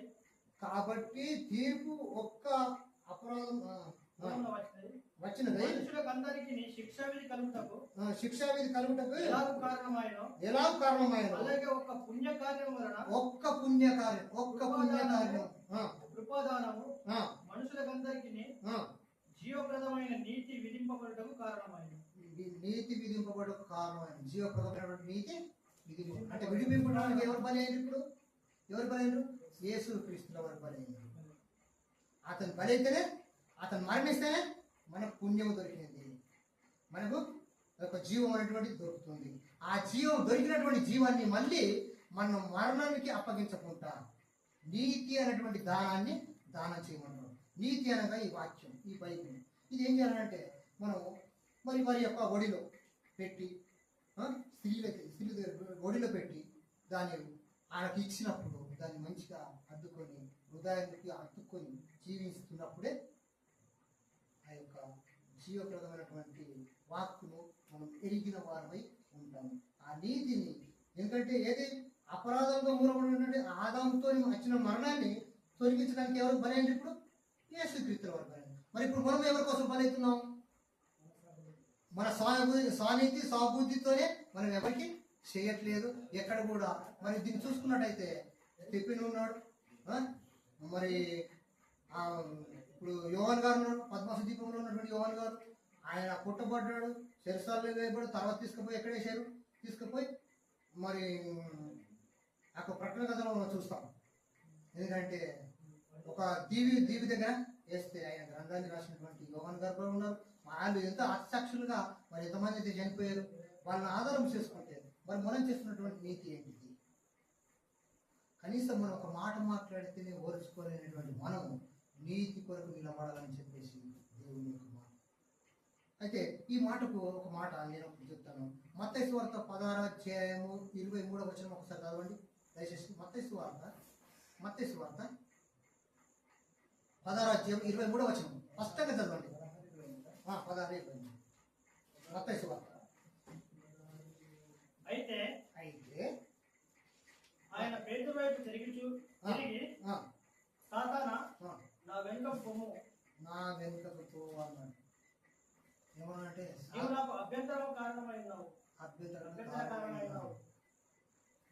S1: తీర్పు ఒక్క అపరాధం వచ్చినదై
S2: మనుషులకందరికీ శిక్షావిధి కలుగుటకు
S1: ఎలా కారణమైన
S2: అలాగే ఒక్క పుణ్యకార్యం వలన
S1: ఒక్క పుణ్యకార్యం
S2: కృపాదానము మనుషులకందరికీ జీవప్రదమైన నీతి విధింపబడటకు కారణమైనది. జీవప్రదమైన నీతి విధింప అంటే విడిపింపడానికి ఎవరు బలి అయినరు? యేసుక్రీస్తుల వారు బలి అయినారు. అతను బలి అయితేనే, అతను మరణిస్తేనే మనకు పుణ్యము దొరికింది.
S1: మనకు ఒక జీవం అనేటువంటిది దొరుకుతుంది. ఆ జీవం దొరికినటువంటి జీవాన్ని మళ్ళీ మనం మరణానికి అప్పగించకుండా నీతి అనేటువంటి దానాన్ని దానం చేయమన్నాడు. నీతి అనగా ఈ వాక్యం, ఈ బైబిల్. ఇది ఏం చేయాలంటే మనం వారి యొక్క ఒడిలో పెట్టి, స్త్రీ ఒడిలో పెట్టి దాన్ని ఆయనకి ఇచ్చినప్పుడు దాన్ని మంచిగా అద్దుకొని హృదయానికి అద్దుకొని జీవిస్తున్నప్పుడే ఆ యొక్క జీవప్రదమైనటువంటి వాక్కును మనం ఎరిగిన వారమై ఉంటాము. ఆ నీతిని, ఎందుకంటే ఏది అపరాధంగా మూలపడినటువంటి ఆదాముతో వచ్చిన మరణాన్ని తొలగించడానికి ఎవరు బలైంది? ఇప్పుడు యేసుక్రీస్తు వారు బలైంది. మరి ఇప్పుడు మనం ఎవరి కోసం బలవుతున్నాం? మన స్వానీతి సాబుద్ధితోనే మనం ఎవరికి చేయట్లేదు ఎక్కడ కూడా. మరి దీన్ని చూసుకున్నట్టయితే స్టెఫెన్ ఉన్నాడు, మరి ఇప్పుడు యోహాన్ గారు ఉన్నాడు, పద్మాసు దీపంలో ఉన్నటువంటి యోహాన్ గారు. ఆయన పుట్టబడ్డాడు, చెరసాలలో వేయబడి, తర్వాత తీసుకుపోయి ఎక్కడ వేశారు? తీసుకుపోయి మరి అక్కడ ప్రకటన కథలో మనం చూస్తాం. ఎందుకంటే ఒక దీవి దగ్గర వేస్తే ఆయన గ్రంథాన్ని రాసినటువంటి యోహాన్ గారు కూడా ఉన్నారు. వాళ్ళు ఎంత అసాక్షులుగా మరి ఎంతమంది అయితే చనిపోయారు, వాళ్ళని ఆధారం చేసుకుంటే మరి మనం చేస్తున్నటువంటి నీతి ఏంటిది? కనీసం మనం ఒక మాట మాట్లాడితేనే ఓర్చుకోలేనటువంటి మనం నీతి కొరకు నిలబడాలని చెప్పేసి దేవుని యొక్క మాట. అయితే ఈ మాటకు ఒక మాట నేను ఒకటి చెప్తాను. మత్తయి సువార్త 16:23 ఒకసారి చదవండి దయచేసి. మత్తయి సువార్త 16:23 స్పష్టంగా చదవండి. 16:23 మత్తయి సువార్త.
S4: అయితే
S2: ఆయన పేతురు వైపు తిరిగి సాతానా నా వెనుక పొమ్ము,
S1: నా వెనుకకు పో అన్నాడు. ఏమనంటే
S2: నీవు నాకు అభ్యంతరం కారణమైనావు.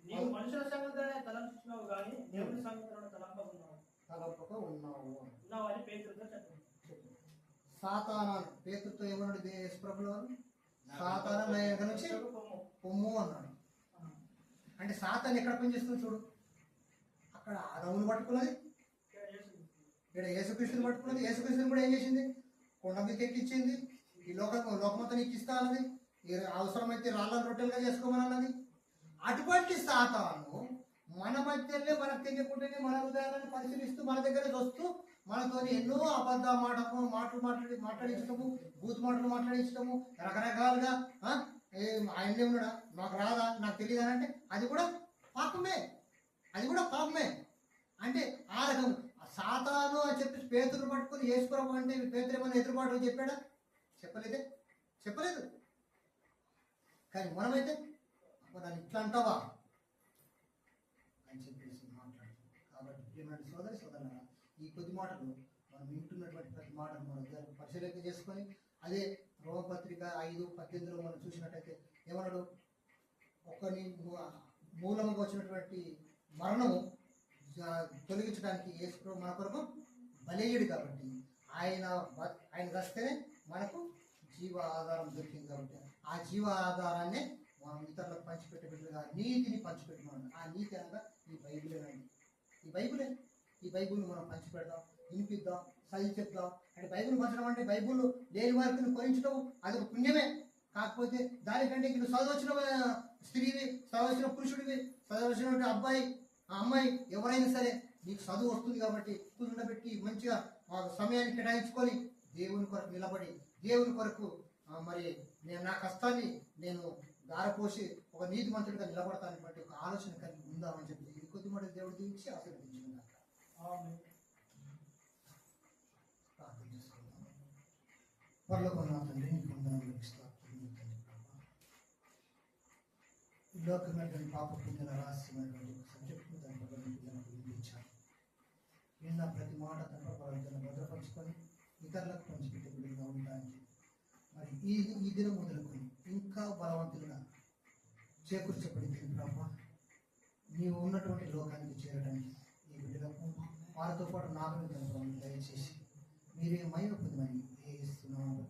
S2: నీవు మనుషుల సంగతినే తలంచున్నావు కానీ దేవుని సంగతులను
S1: తలంపక ఉన్నావు
S2: అని పేతురుతో చెప్పాడు.
S1: సాతానా పేతురుతో ఏమన్నాడు యేసు ప్రభువు వారు? సాతానా నా వెనుక నుంచి పొమ్ము అన్నాడు. అంటే సాతాను ఎక్కడ పనిచేస్తుంది చూడు. అక్కడ ఆదామును పట్టుకున్నది, ఇక్కడ యేసుక్రీస్తుని పట్టుకున్నది. యేసుక్రీస్తుని కూడా ఏం చేసింది? కొండ మీద ఎక్కించింది. ఈ లోకమంతా నీకు ఇస్తా అన్నది. అవసరమైతే రాళ్ళ రొట్టెలుగా చేసుకోమని అన్నది. అటువంటి సాతాను మన మధ్యలో మనకు తెలియకుండానే మన హృదయాలను పరిశీలిస్తూ మన దగ్గర వస్తూ మనతో ఎన్నో అబద్ధ మాటలు మాట్లాడించటము, బూత్ మాటలు మాట్లాడించటము, రకరకాలుగా ఆయనే ఉన్నాడా, నాకు రాదా, నాకు తెలియదా అంటే అది కూడా పాపమే. అంటే ఆ రకం సాతాను అని చెప్పి పేతురు పట్టుకుని యేసుప్రభు అంటే పేతురు ఏమైనా ఎదురుబాటు చెప్పాడా? చెప్పలేదు. కానీ మనమైతే దాన్ని ఇట్లా అంటావా అని చెప్పేసి మాట్లాడుతున్నాం. కాబట్టి ప్రియమైన సోదరులారా, ఈ కొద్ది మాటలు మనం వింటున్నటువంటి ప్రతి మాటను మనం పరిశీలన చేసుకొని, అదే రోమపత్రిక 5:18 మనం చూసినట్టయితే ఏమన్నాడు? ఒకని మూలముగా వచ్చినటువంటి మరణము తొలగించడానికి యేసు మన కొరకు బలేయుడు కాబట్టి ఆయన వస్తేనే మనకు జీవ ఆధారం దొరికింది. కాబట్టి ఆ జీవ ఆధారాన్ని మనం ఇతరులకు పంచిపెట్టేటట్టుగా నీతిని పంచిపెట్టమన్నాడు. ఆ నీతి అనగా ఈ బైబిలేనండి. ఈ బైబిల్ని మనం పంచిపెడదాం, వినిపిద్దాం, చదివి చెప్దాం. అంటే బైబిల్ పంచడం అంటే బైబిల్ లేని వారికి కొనించడం అది ఒక పుణ్యమే. కాకపోతే దానికంటే ఇక్కడ చదవచ్చిన స్త్రీవి, చదవచ్చిన పురుషుడివి, చదవచ్చినటువంటి అబ్బాయి, ఆ అమ్మాయి ఎవరైనా సరే నీకు చదువు వస్తుంది కాబట్టి కూర్చుండబెట్టి మంచిగా సమయాన్ని కేటాయించుకొని దేవుని కొరకు నిలబడి దేవుని కొరకు మరి నేను నా కష్టాన్ని నేను దారపోసి ఒక నీతిమంతుడిగా నిలబడతానటువంటి ఒక ఆలోచన కలిగి ఉందామని చెప్పి ఇది కొద్ది మాట దేవుడు దీవించి ఆశీర్వదించుకున్నాక ప్రార్థన చేసుకుందాం. పరలోకమున్న తండ్రి, నీకు వందనాలు ఇస్తాను. ఈ లోకమైనటువంటి పాప పుణ్యాల రహస్యమైనటువంటి సబ్జెక్టును దాని పిల్లలకు వినిపించాలి. విన్న ప్రతి మాట తన ప్రభావితాన్ని భద్రపరుచుకొని ఇతరులకు పంచిపెట్టే బిడ్డగా ఉండడానికి మరి ఈ దినం మొదలుకొని ఇంకా బలవంతులుగా చేకూర్చబడింది ప్రభా. నీవు ఉన్నటువంటి లోకానికి చేరడానికి ఈ బిడ్డలకు వారితో పాటు నాకు దయచేసి మీరే మైలు పొందమని ఏ ఇస్తున్నామని